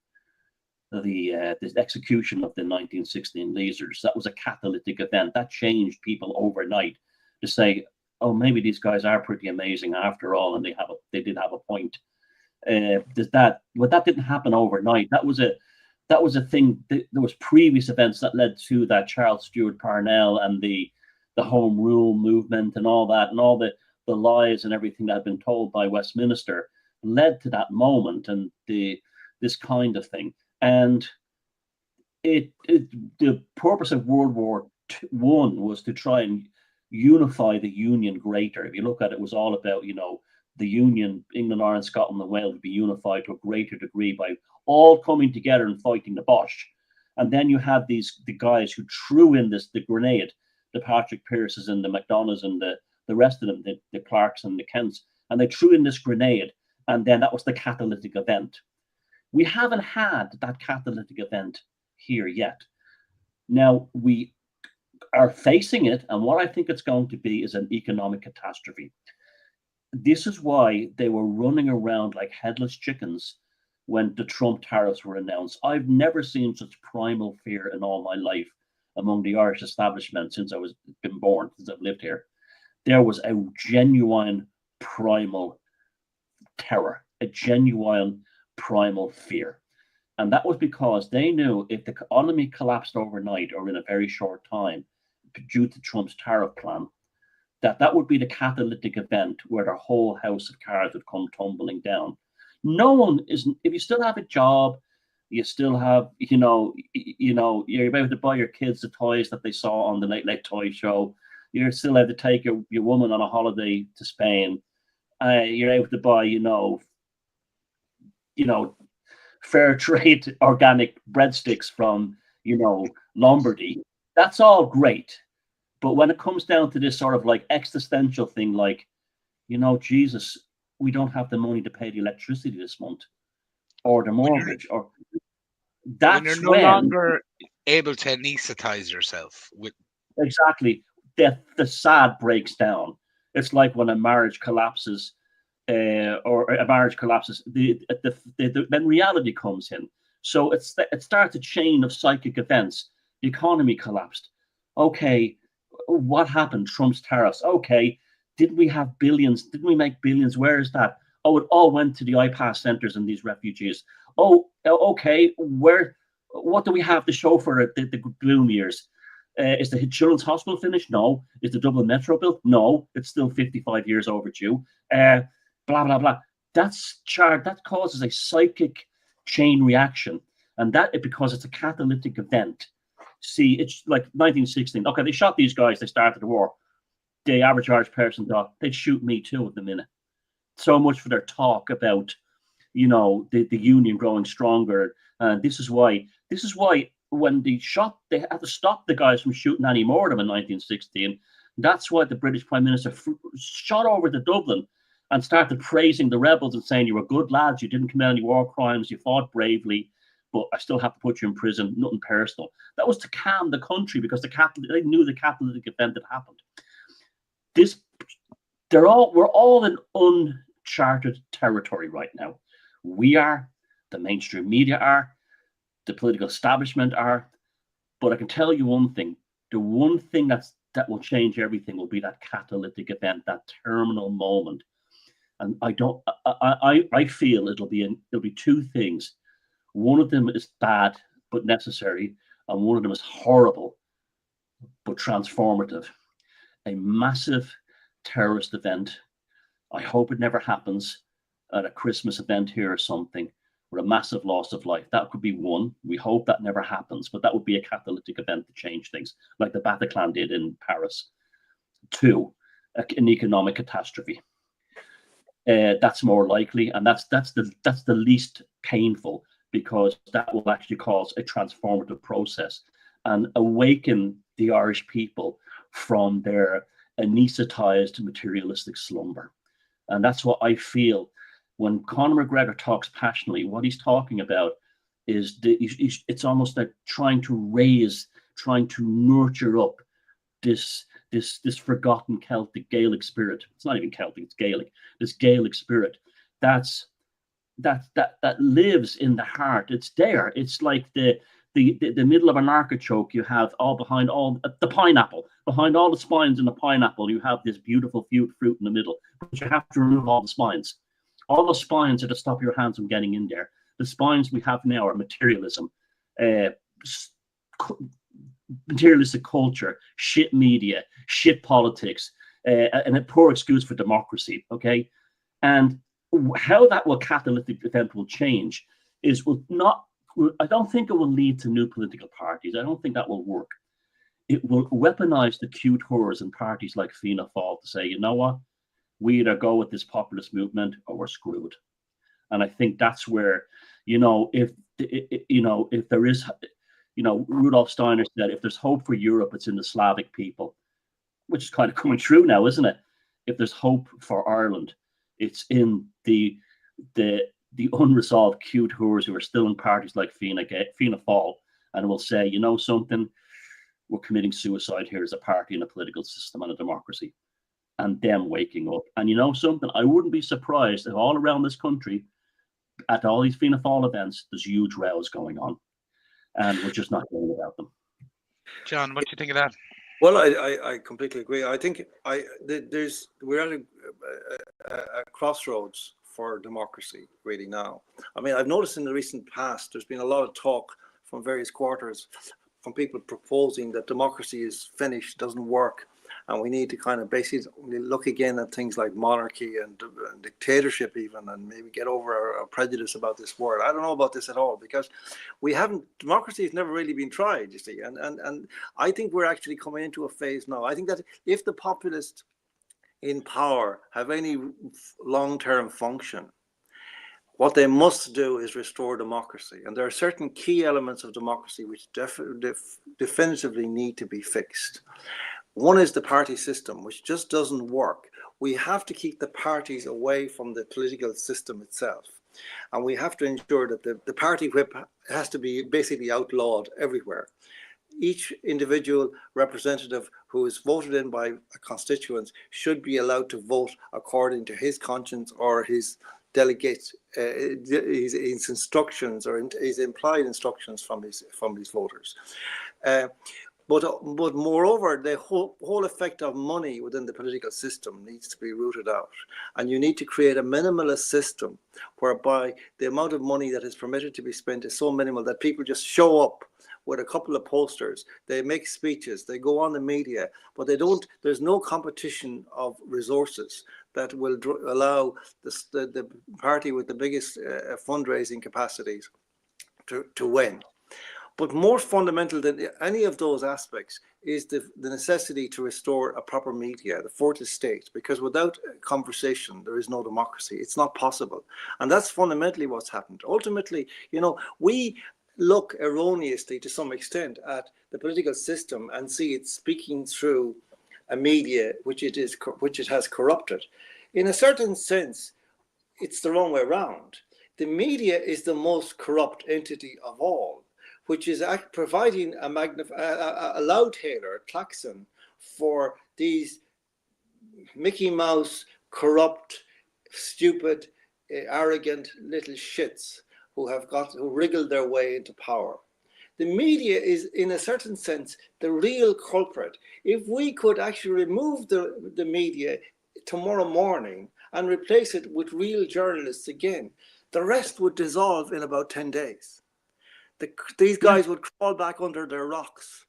execution of the 1916 leaders. That was a catalytic event that changed people overnight to say, oh, maybe these guys are pretty amazing after all, and they did have a point. That didn't happen overnight. That was a thing. There was previous events that led to that, Charles Stewart Parnell and the Home Rule movement and all that, and all the lies and everything that had been told by Westminster led to that moment and this kind of thing. And the purpose of World War I was to try and unify the Union greater. If you look at it, it was all about, the Union, England, Ireland, Scotland, and Wales would be unified to a greater degree by all coming together and fighting the Boche. And then you had the guys who threw in the grenade, the Patrick Pearces and the McDonoughs and the rest of them, the Clarks and the Kents, and they threw in this grenade, and then that was the catalytic event. We haven't had that catalytic event here yet. Now we are facing it, and what I think it's going to be is an economic catastrophe. This is why they were running around like headless chickens when the Trump tariffs were announced. I've never seen such primal fear in all my life among the Irish establishment since I was been born, since I've lived here. There was a genuine primal terror, a genuine primal fear. And that was because they knew if the economy collapsed overnight or in a very short time due to Trump's tariff plan, that would be the catalytic event where their whole house of cards would come tumbling down. No one is, if you still have a job, you still have, you're about to buy your kids the toys that they saw on the Late Late Toy Show. You're still able to take your woman on a holiday to Spain. You're able to buy, fair trade organic breadsticks from, Lombardy. That's all great. But when it comes down to this sort of like existential thing, like, Jesus, we don't have the money to pay the electricity this month or the mortgage, or that's
when you're no longer able to anesthetize yourself with
exactly the sad breaks down. It's like when a marriage collapses, then reality comes in. So it starts a chain of psychic events. The economy collapsed. Okay, what happened? Trump's tariffs. Okay, didn't we have billions? Didn't we make billions? Where is that? Oh, it all went to the IPAS centers and these refugees. Oh, okay, what do we have to show for it? The gloom years? Is the Children's Hospital finished? No. Is the Dublin Metro built? No. It's still 55 years overdue. Blah, blah, blah. That causes a psychic chain reaction. And that because it's a catalytic event. See, it's like 1916. Okay, they shot these guys. They started the war. The average Irish person thought they'd shoot me too at the minute. So much for their talk about, the union growing stronger. And this is why when they had to stop the guys from shooting any more of them in 1916. That's why the British Prime Minister shot over to Dublin and started praising the rebels and saying, you were good lads, you didn't commit any war crimes, you fought bravely, but I still have to put you in prison, nothing personal. That was to calm the country because they knew the catalytic event had happened. We're all in uncharted territory right now. We are, the mainstream media are, the political establishment are, but I can tell you one thing: the one thing that will change everything will be that catalytic event, that terminal moment. And I feel it'll be two things. One of them is bad but necessary, and one of them is horrible but transformative. A massive terrorist event. I hope it never happens at a Christmas event here or something, with a massive loss of life. That could be one. We hope that never happens, but that would be a catalytic event to change things, like the Bataclan did in Paris. Two, an economic catastrophe. That's more likely, and that's the least painful, because that will actually cause a transformative process and awaken the Irish people from their anesthetized materialistic slumber. And that's what I feel when Conor McGregor talks passionately. What he's talking about is it's almost like trying to nurture up this forgotten Celtic Gaelic spirit. It's not even Celtic, it's Gaelic. This Gaelic spirit that lives in the heart. It's there. It's like the middle of an artichoke. You have behind all the pineapple, behind all the spines in the pineapple, you have this beautiful fruit in the middle. But you have to remove all the spines. All the spines are to stop your hands from getting in there. The spines we have now are materialism, materialistic culture, shit media, shit politics, and a poor excuse for democracy. Okay, and how that catalytic event will change is I don't think it will lead to new political parties. I don't think that will work. It will weaponize the cute whores in parties like Fianna Fáil to say, you know what, we either go with this populist movement or we're screwed. And I think that's where, if there is, Rudolf Steiner said, if there's hope for Europe, it's in the Slavic people, which is kind of coming true now, isn't it? If there's hope for Ireland, it's in the unresolved cute whores who are still in parties like Fianna Fáil and will say, you know something, we're committing suicide here as a party and a political system and a democracy. And them waking up. And you know something, I wouldn't be surprised if all around this country, at all these Fianna Fáil events, there's huge rows going on. And we're just not hearing about them.
John, what do you think of that?
Well, I completely agree. I think we're at a crossroads for democracy really now. I mean, I've noticed in the recent past, there's been a lot of talk from various quarters from people proposing that democracy is finished, doesn't work. And we need to kind of basically look again at things like monarchy and dictatorship even, and maybe get over our prejudice about this word. I don't know about this at all, because democracy has never really been tried, you see. And I think we're actually coming into a phase now. I think that if the populists in power have any long-term function, what they must do is restore democracy. And there are certain key elements of democracy which definitively need to be fixed. One is the party system, which just doesn't work. We have to keep the parties away from the political system itself. And we have to ensure that the party whip has to be basically outlawed everywhere. Each individual representative who is voted in by constituents should be allowed to vote according to his conscience or his delegates, his instructions or his implied instructions from his voters. But moreover, the whole effect of money within the political system needs to be rooted out. And you need to create a minimalist system whereby the amount of money that is permitted to be spent is so minimal that people just show up with a couple of posters, they make speeches, they go on the media, but there's no competition of resources that will allow the party with the biggest fundraising capacities to win. But more fundamental than any of those aspects is the necessity to restore a proper media, the fourth estate, because without conversation, there is no democracy. It's not possible. And that's fundamentally what's happened. Ultimately, we look erroneously to some extent at the political system and see it speaking through a media which it has corrupted. In a certain sense, it's the wrong way around. The media is the most corrupt entity of all, which is providing a loudhailer, klaxon, for these Mickey Mouse, corrupt, stupid, arrogant little shits who wriggled their way into power. The media is, in a certain sense, the real culprit. If we could actually remove the media tomorrow morning and replace it with real journalists again, the rest would dissolve in about 10 days. These guys would crawl back under their rocks.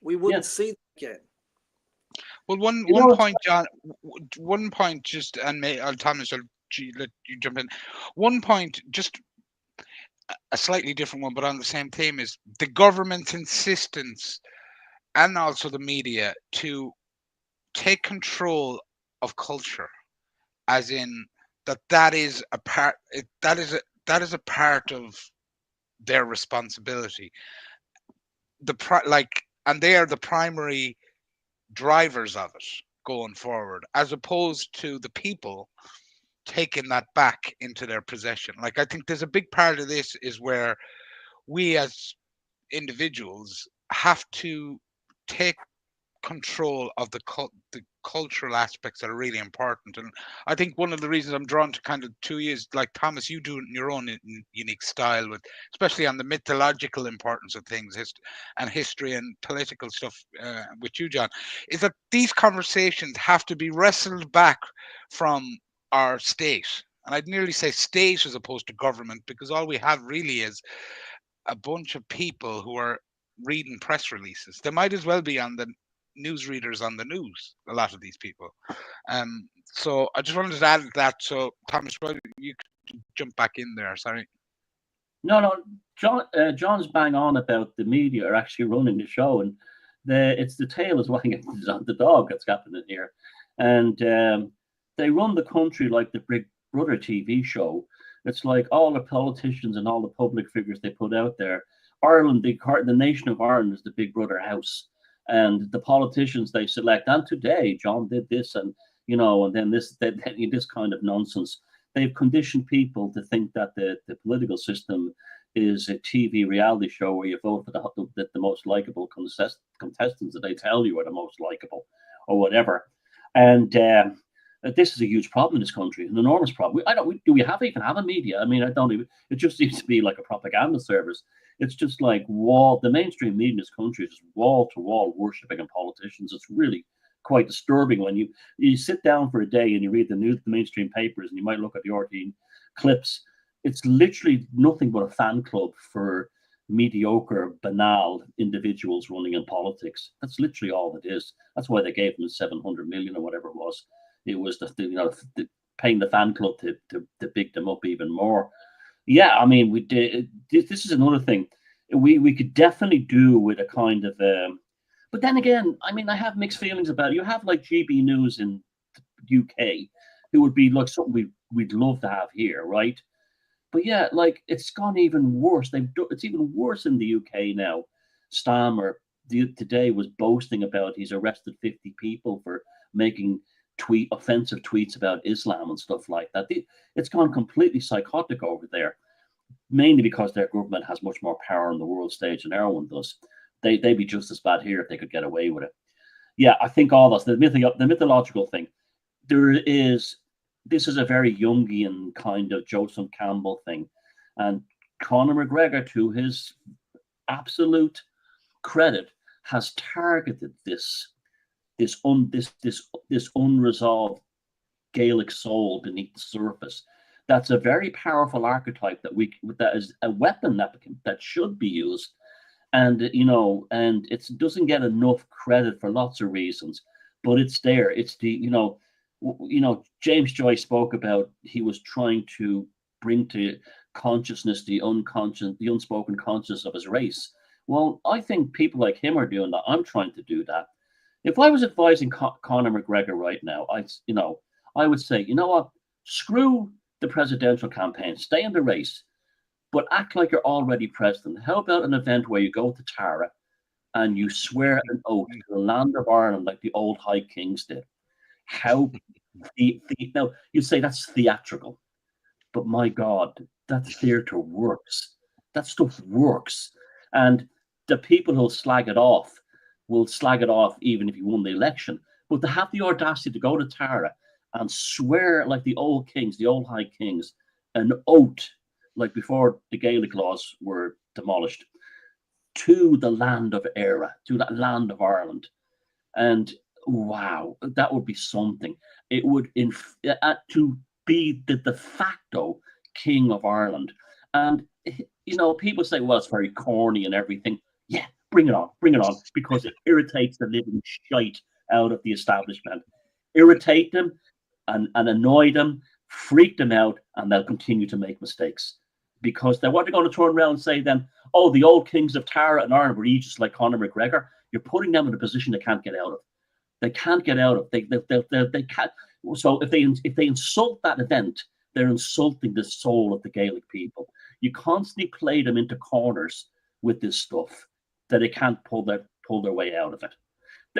We wouldn't see them again.
Well, one point, John. One point, just Thomas, I'll let you jump in. One point, just a slightly different one, but on the same theme, is the government's insistence, and also the media, to take control of culture, as in that is a part. That is a part of their responsibility. And they are the primary drivers of it going forward, as opposed to the people taking that back into their possession. Like, I think there's a big part of this is where we as individuals have to take control of the cultural aspects that are really important. And I think one of the reasons I'm drawn to kind of 2 years, like Thomas, you do it in your own unique style, with especially on the mythological importance of things, history and political stuff with you, John, is that these conversations have to be wrestled back from our state. And I'd nearly say state as opposed to government, because all we have really is a bunch of people who are reading press releases. They might as well be on the newsreaders on the news, a lot of these people. So I just wanted to add that. So Thomas, you could jump back in there. Sorry.
No, John's bang on about the media are actually running the show, and it's the tail is wagging the dog that's happening here, and they run the country like the Big Brother TV show. It's like all the politicians and all the public figures they put out there Ireland, the nation of Ireland is the Big Brother house, and the politicians they select. And today, John did this, and and then this kind of nonsense. They've conditioned people to think that the political system is a TV reality show where you vote for the most likable contestants that they tell you are the most likable, or whatever. And this is a huge problem in this country, an enormous problem. Do we even have a media? I mean, I don't even. It just seems to be like a propaganda service. It's just like the mainstream media in this country is just wall to wall worshipping in politicians. It's really quite disturbing when you sit down for a day and you read the mainstream papers, and you might look at the RT clips. It's literally nothing but a fan club for mediocre, banal individuals running in politics. That's literally all it is. That's why they gave them 700 million or whatever it was. It was paying the fan club to big them up even more. Yeah, I mean, we did. This is another thing we could definitely do with a kind of. But then again, I mean, I have mixed feelings about it. You have like GB News in the UK, who would be like something we'd love to have here, right? But yeah, like it's gone even worse. It's even worse in the UK now. Stammer today was boasting about he's arrested 50 people for making offensive tweets about Islam and stuff like that. It's gone completely psychotic over there, mainly because their government has much more power on the world stage than our one does. They'd be just as bad here if they could get away with it. Yeah, I think all this, the mythological thing, this is a very Jungian kind of Joseph Campbell thing. And Conor McGregor, to his absolute credit, has targeted this unresolved Gaelic soul beneath the surface. That's a very powerful archetype that is a weapon that should be used. And and it doesn't get enough credit for lots of reasons, but it's there. It's James Joyce spoke about he was trying to bring to consciousness the unspoken consciousness of his race. Well, I think people like him are doing that. I'm trying to do that. If I was advising Conor McGregor right now, I would say, you know what, screw the presidential campaign, stay in the race, but act like you're already president. How about an event where you go to Tara and you swear an oath to the land of Ireland like the old High Kings did? How now you say that's theatrical, but my God, that theater works. That stuff works, and the people who'll slag it off will slag it off even if you won the election. But to have the audacity to go to Tara and swear like the old kings, the old High Kings, an oath like before the Gaelic laws were demolished, to the land of Era, to that land of Ireland, and wow, that would be something. It would to be the de facto king of Ireland. And people say, well, it's very corny and everything. Yeah, bring it on, because it irritates the living shite out of the establishment. Irritate them and annoy them, freak them out, and they'll continue to make mistakes. Because they're going to turn around and say then, oh, the old kings of Tara and Ireland were aegis like Conor McGregor. You're putting them in a position they can't get out of. They can't get out of. They can't. So if they insult that event, they're insulting the soul of the Gaelic people. You constantly play them into corners with this stuff that they can't pull their way out of it.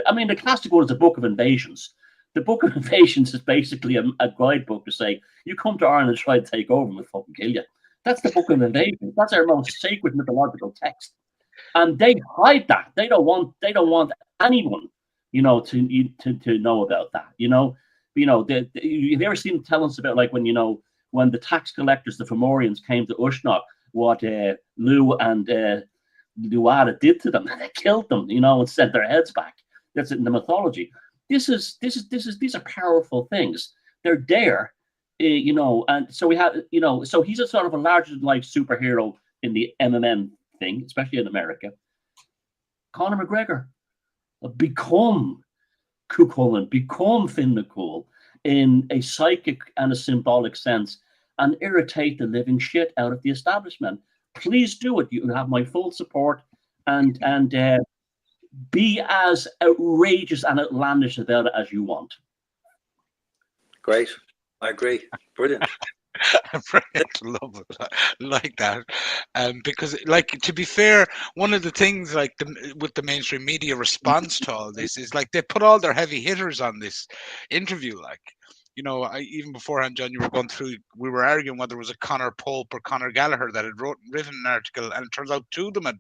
I mean, the classic one is the Book of Invasions. The Book of Invasions is basically a guidebook to say, you come to Ireland and try to take over and we'll fucking kill you. That's the Book of Invasions. That's our most sacred mythological text. And they hide that. They don't want anyone, to know about that. You've ever seen them tell us about like when the tax collectors, the Fomorians, came to Ushnock, what Lou and Luada did to them. They killed them, and sent their heads back. That's in the mythology. These are powerful things. They're there, and so we have, so he's a sort of a larger than life superhero in the MMM thing, especially in America. Conor McGregor, become Cuchulainn, become Finn McCool in a psychic and a symbolic sense, and irritate the living shit out of the establishment. Please do it. You have my full support, and be as outrageous and outlandish about it as you want.
Great. I agree. Brilliant.
Love it like that, because, like, to be fair, one of the things, like, with the mainstream media response to all this is, like, they put all their heavy hitters on this interview. Like, even beforehand, John, you were going through, we were arguing whether it was a Conor Pope or Conor Gallagher that had written an article, and it turns out two of them had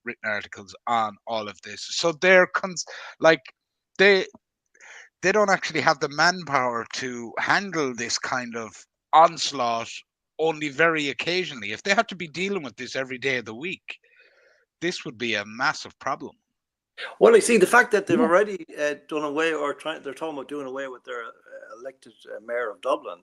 written articles on all of this. So they're like, they don't actually have the manpower to handle this kind of onslaught only very occasionally. If they had to be dealing with this every day of the week, this would be a massive problem.
Well, I see the fact that they've already done away, or they're talking about doing away with their elected mayor of Dublin,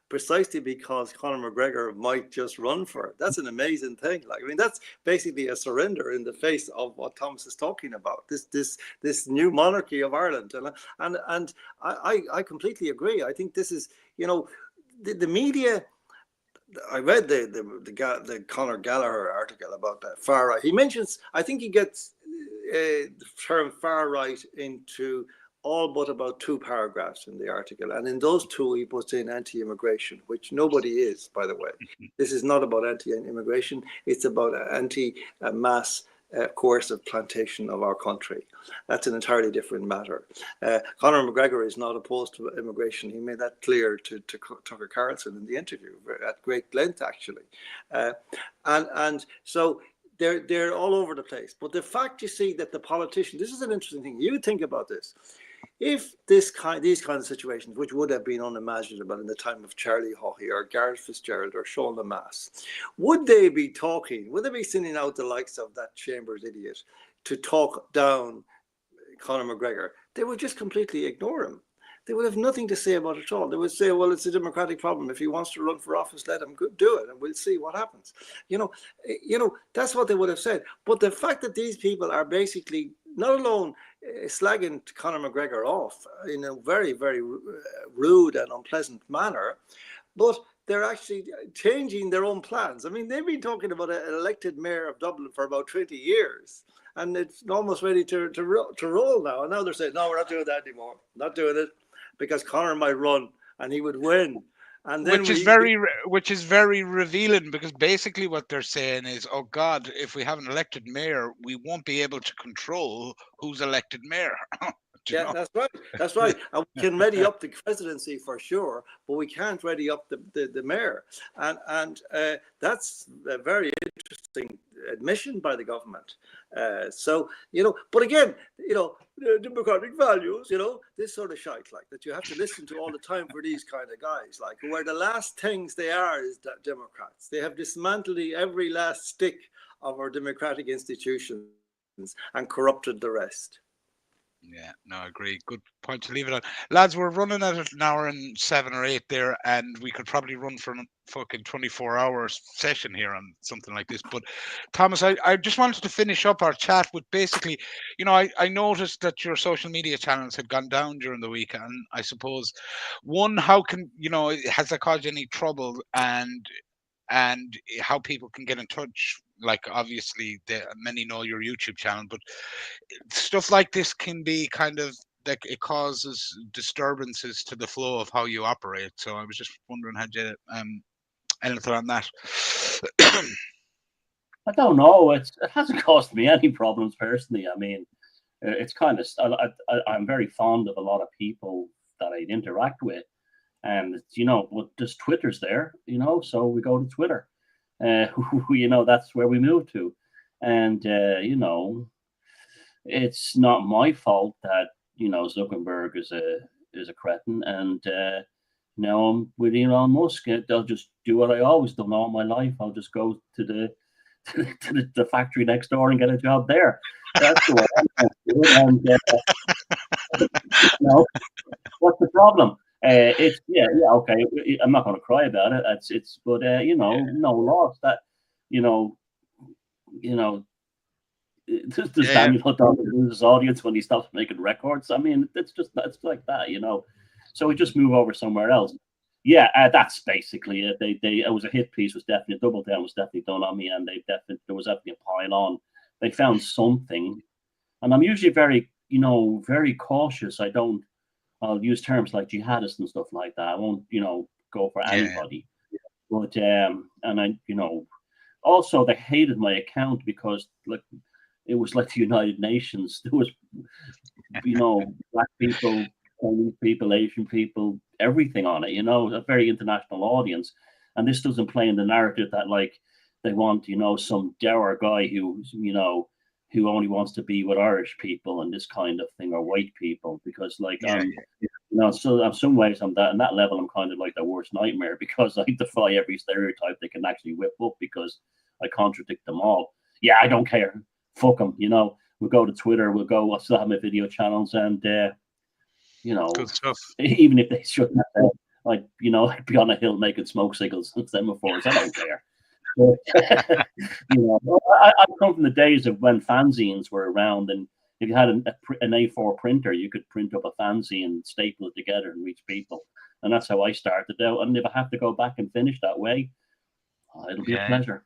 precisely because Conor McGregor might just run for it. That's an amazing thing. Like, I mean, that's basically a surrender in the face of what Thomas is talking about. This new monarchy of Ireland, and I completely agree. I think this is, the media. I read the Conor Gallagher article about that far right. He mentions, I think he gets the term far right into all but about 2 paragraphs in the article, and in those 2 he puts in anti-immigration, which nobody is, by the way. This is not about anti-immigration, it's about anti-mass coercive plantation of our country. That's an entirely different matter. Conor McGregor is not opposed to immigration. He made that clear to Tucker Carlson in the interview at great length, actually. And so they're all over the place. But the fact, you see, that the politician, this is an interesting thing. You think about this. If these kind of situations, which would have been unimaginable in the time of Charlie Haughey or Gareth Fitzgerald or Sean Lemass, would they be sending out the likes of that Chambers idiot to talk down Conor McGregor? They would just completely ignore him. They would have nothing to say about it at all. They would say, well, it's a democratic problem. If he wants to run for office, let him do it, and we'll see what happens. That's what they would have said. But the fact that these people are basically not alone slagging Conor McGregor off in a very, very rude and unpleasant manner, but they're actually changing their own plans. I mean, they've been talking about an elected mayor of Dublin for about 20 years, and it's almost ready to roll now. And now they're saying, no, we're not doing that anymore. Not doing it, because Conor might run and he would win. And then
which is very revealing, because basically what they're saying is, oh God, if we have an elected mayor, we won't be able to control who's elected mayor.
Yeah, that's right. And we can ready up the presidency for sure, but we can't ready up the mayor. And that's a very interesting admission by the government. But again, democratic values, this sort of shite like that you have to listen to all the time for these kind of guys, like, where the last things they are is Democrats. They have dismantled every last stick of our democratic institutions and corrupted the rest.
Yeah, no, I agree. Good point to leave it on. Lads, we're running at an hour and 7 or 8 there, and we could probably run for a fucking 24-hour session here on something like this. But Thomas, I just wanted to finish up our chat with basically, I noticed that your social media channels had gone down during the week, and I suppose, one, how can, has that caused you any trouble, and how people can get in touch? Like, obviously, many know your YouTube channel, but stuff like this can be kind of, like, it causes disturbances to the flow of how you operate. So I was just wondering, had you anything on that?
I don't know. It hasn't caused me any problems personally. I mean, it's kind of, I'm very fond of a lot of people that I interact with, and but just Twitter's there, so we go to Twitter. That's where we move to, and it's not my fault that Zuckerberg is a cretin, and now I'm with Elon Musk. They'll just do what I always done all my life. I'll just go to the factory next door and get a job there. That's the way I'm going to do it. And what's the problem? It's okay. I'm not going to cry about it. But no loss. That does Daniel O'Donnell lose his audience when he stops making records? I mean, it's like that, So we just move over somewhere else. Yeah, that's basically it. It was a hit piece. Was definitely a double down. Was definitely done on me, and there was definitely a pile on. They found something, and I'm usually very very cautious. I'll use terms like jihadist and stuff like that. I won't, go for anybody. But and I, you know, also they hated my account because like it was like the United Nations. There was, you know, black people, Chinese people, Asian people, everything on it. You know, a very international audience, and this doesn't play in the narrative that like they want, you know, some dour guy who's, you know, who only wants to be with Irish people and this kind of thing, or white people, because like you know, so in some ways I'm that, on that level I'm kind of like the worst nightmare, because I defy every stereotype they can actually whip up, because I contradict them all. Yeah, I don't care. Fuck them. You know, we'll go to Twitter. We'll still have my video channels, and you know,
Good stuff.
even if they shut that down, like, you know, I'd be on a hill making smoke signals and semaphores. I don't care. But, you know, I come from the days of when fanzines were around, and if you had an A4 printer, you could print up a fanzine and staple it together and reach people. And that's how I started out. And if I have to go back and finish that way, it'll be a pleasure.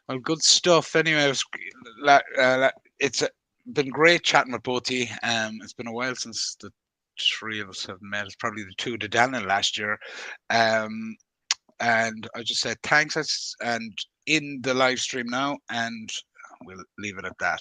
Well, good stuff. Anyway, it's been great chatting with both of you. It's been a while since the three of us have met. It's probably the two to Daniel last year. And I just said thanks, and in the live stream now, and we'll leave it at that.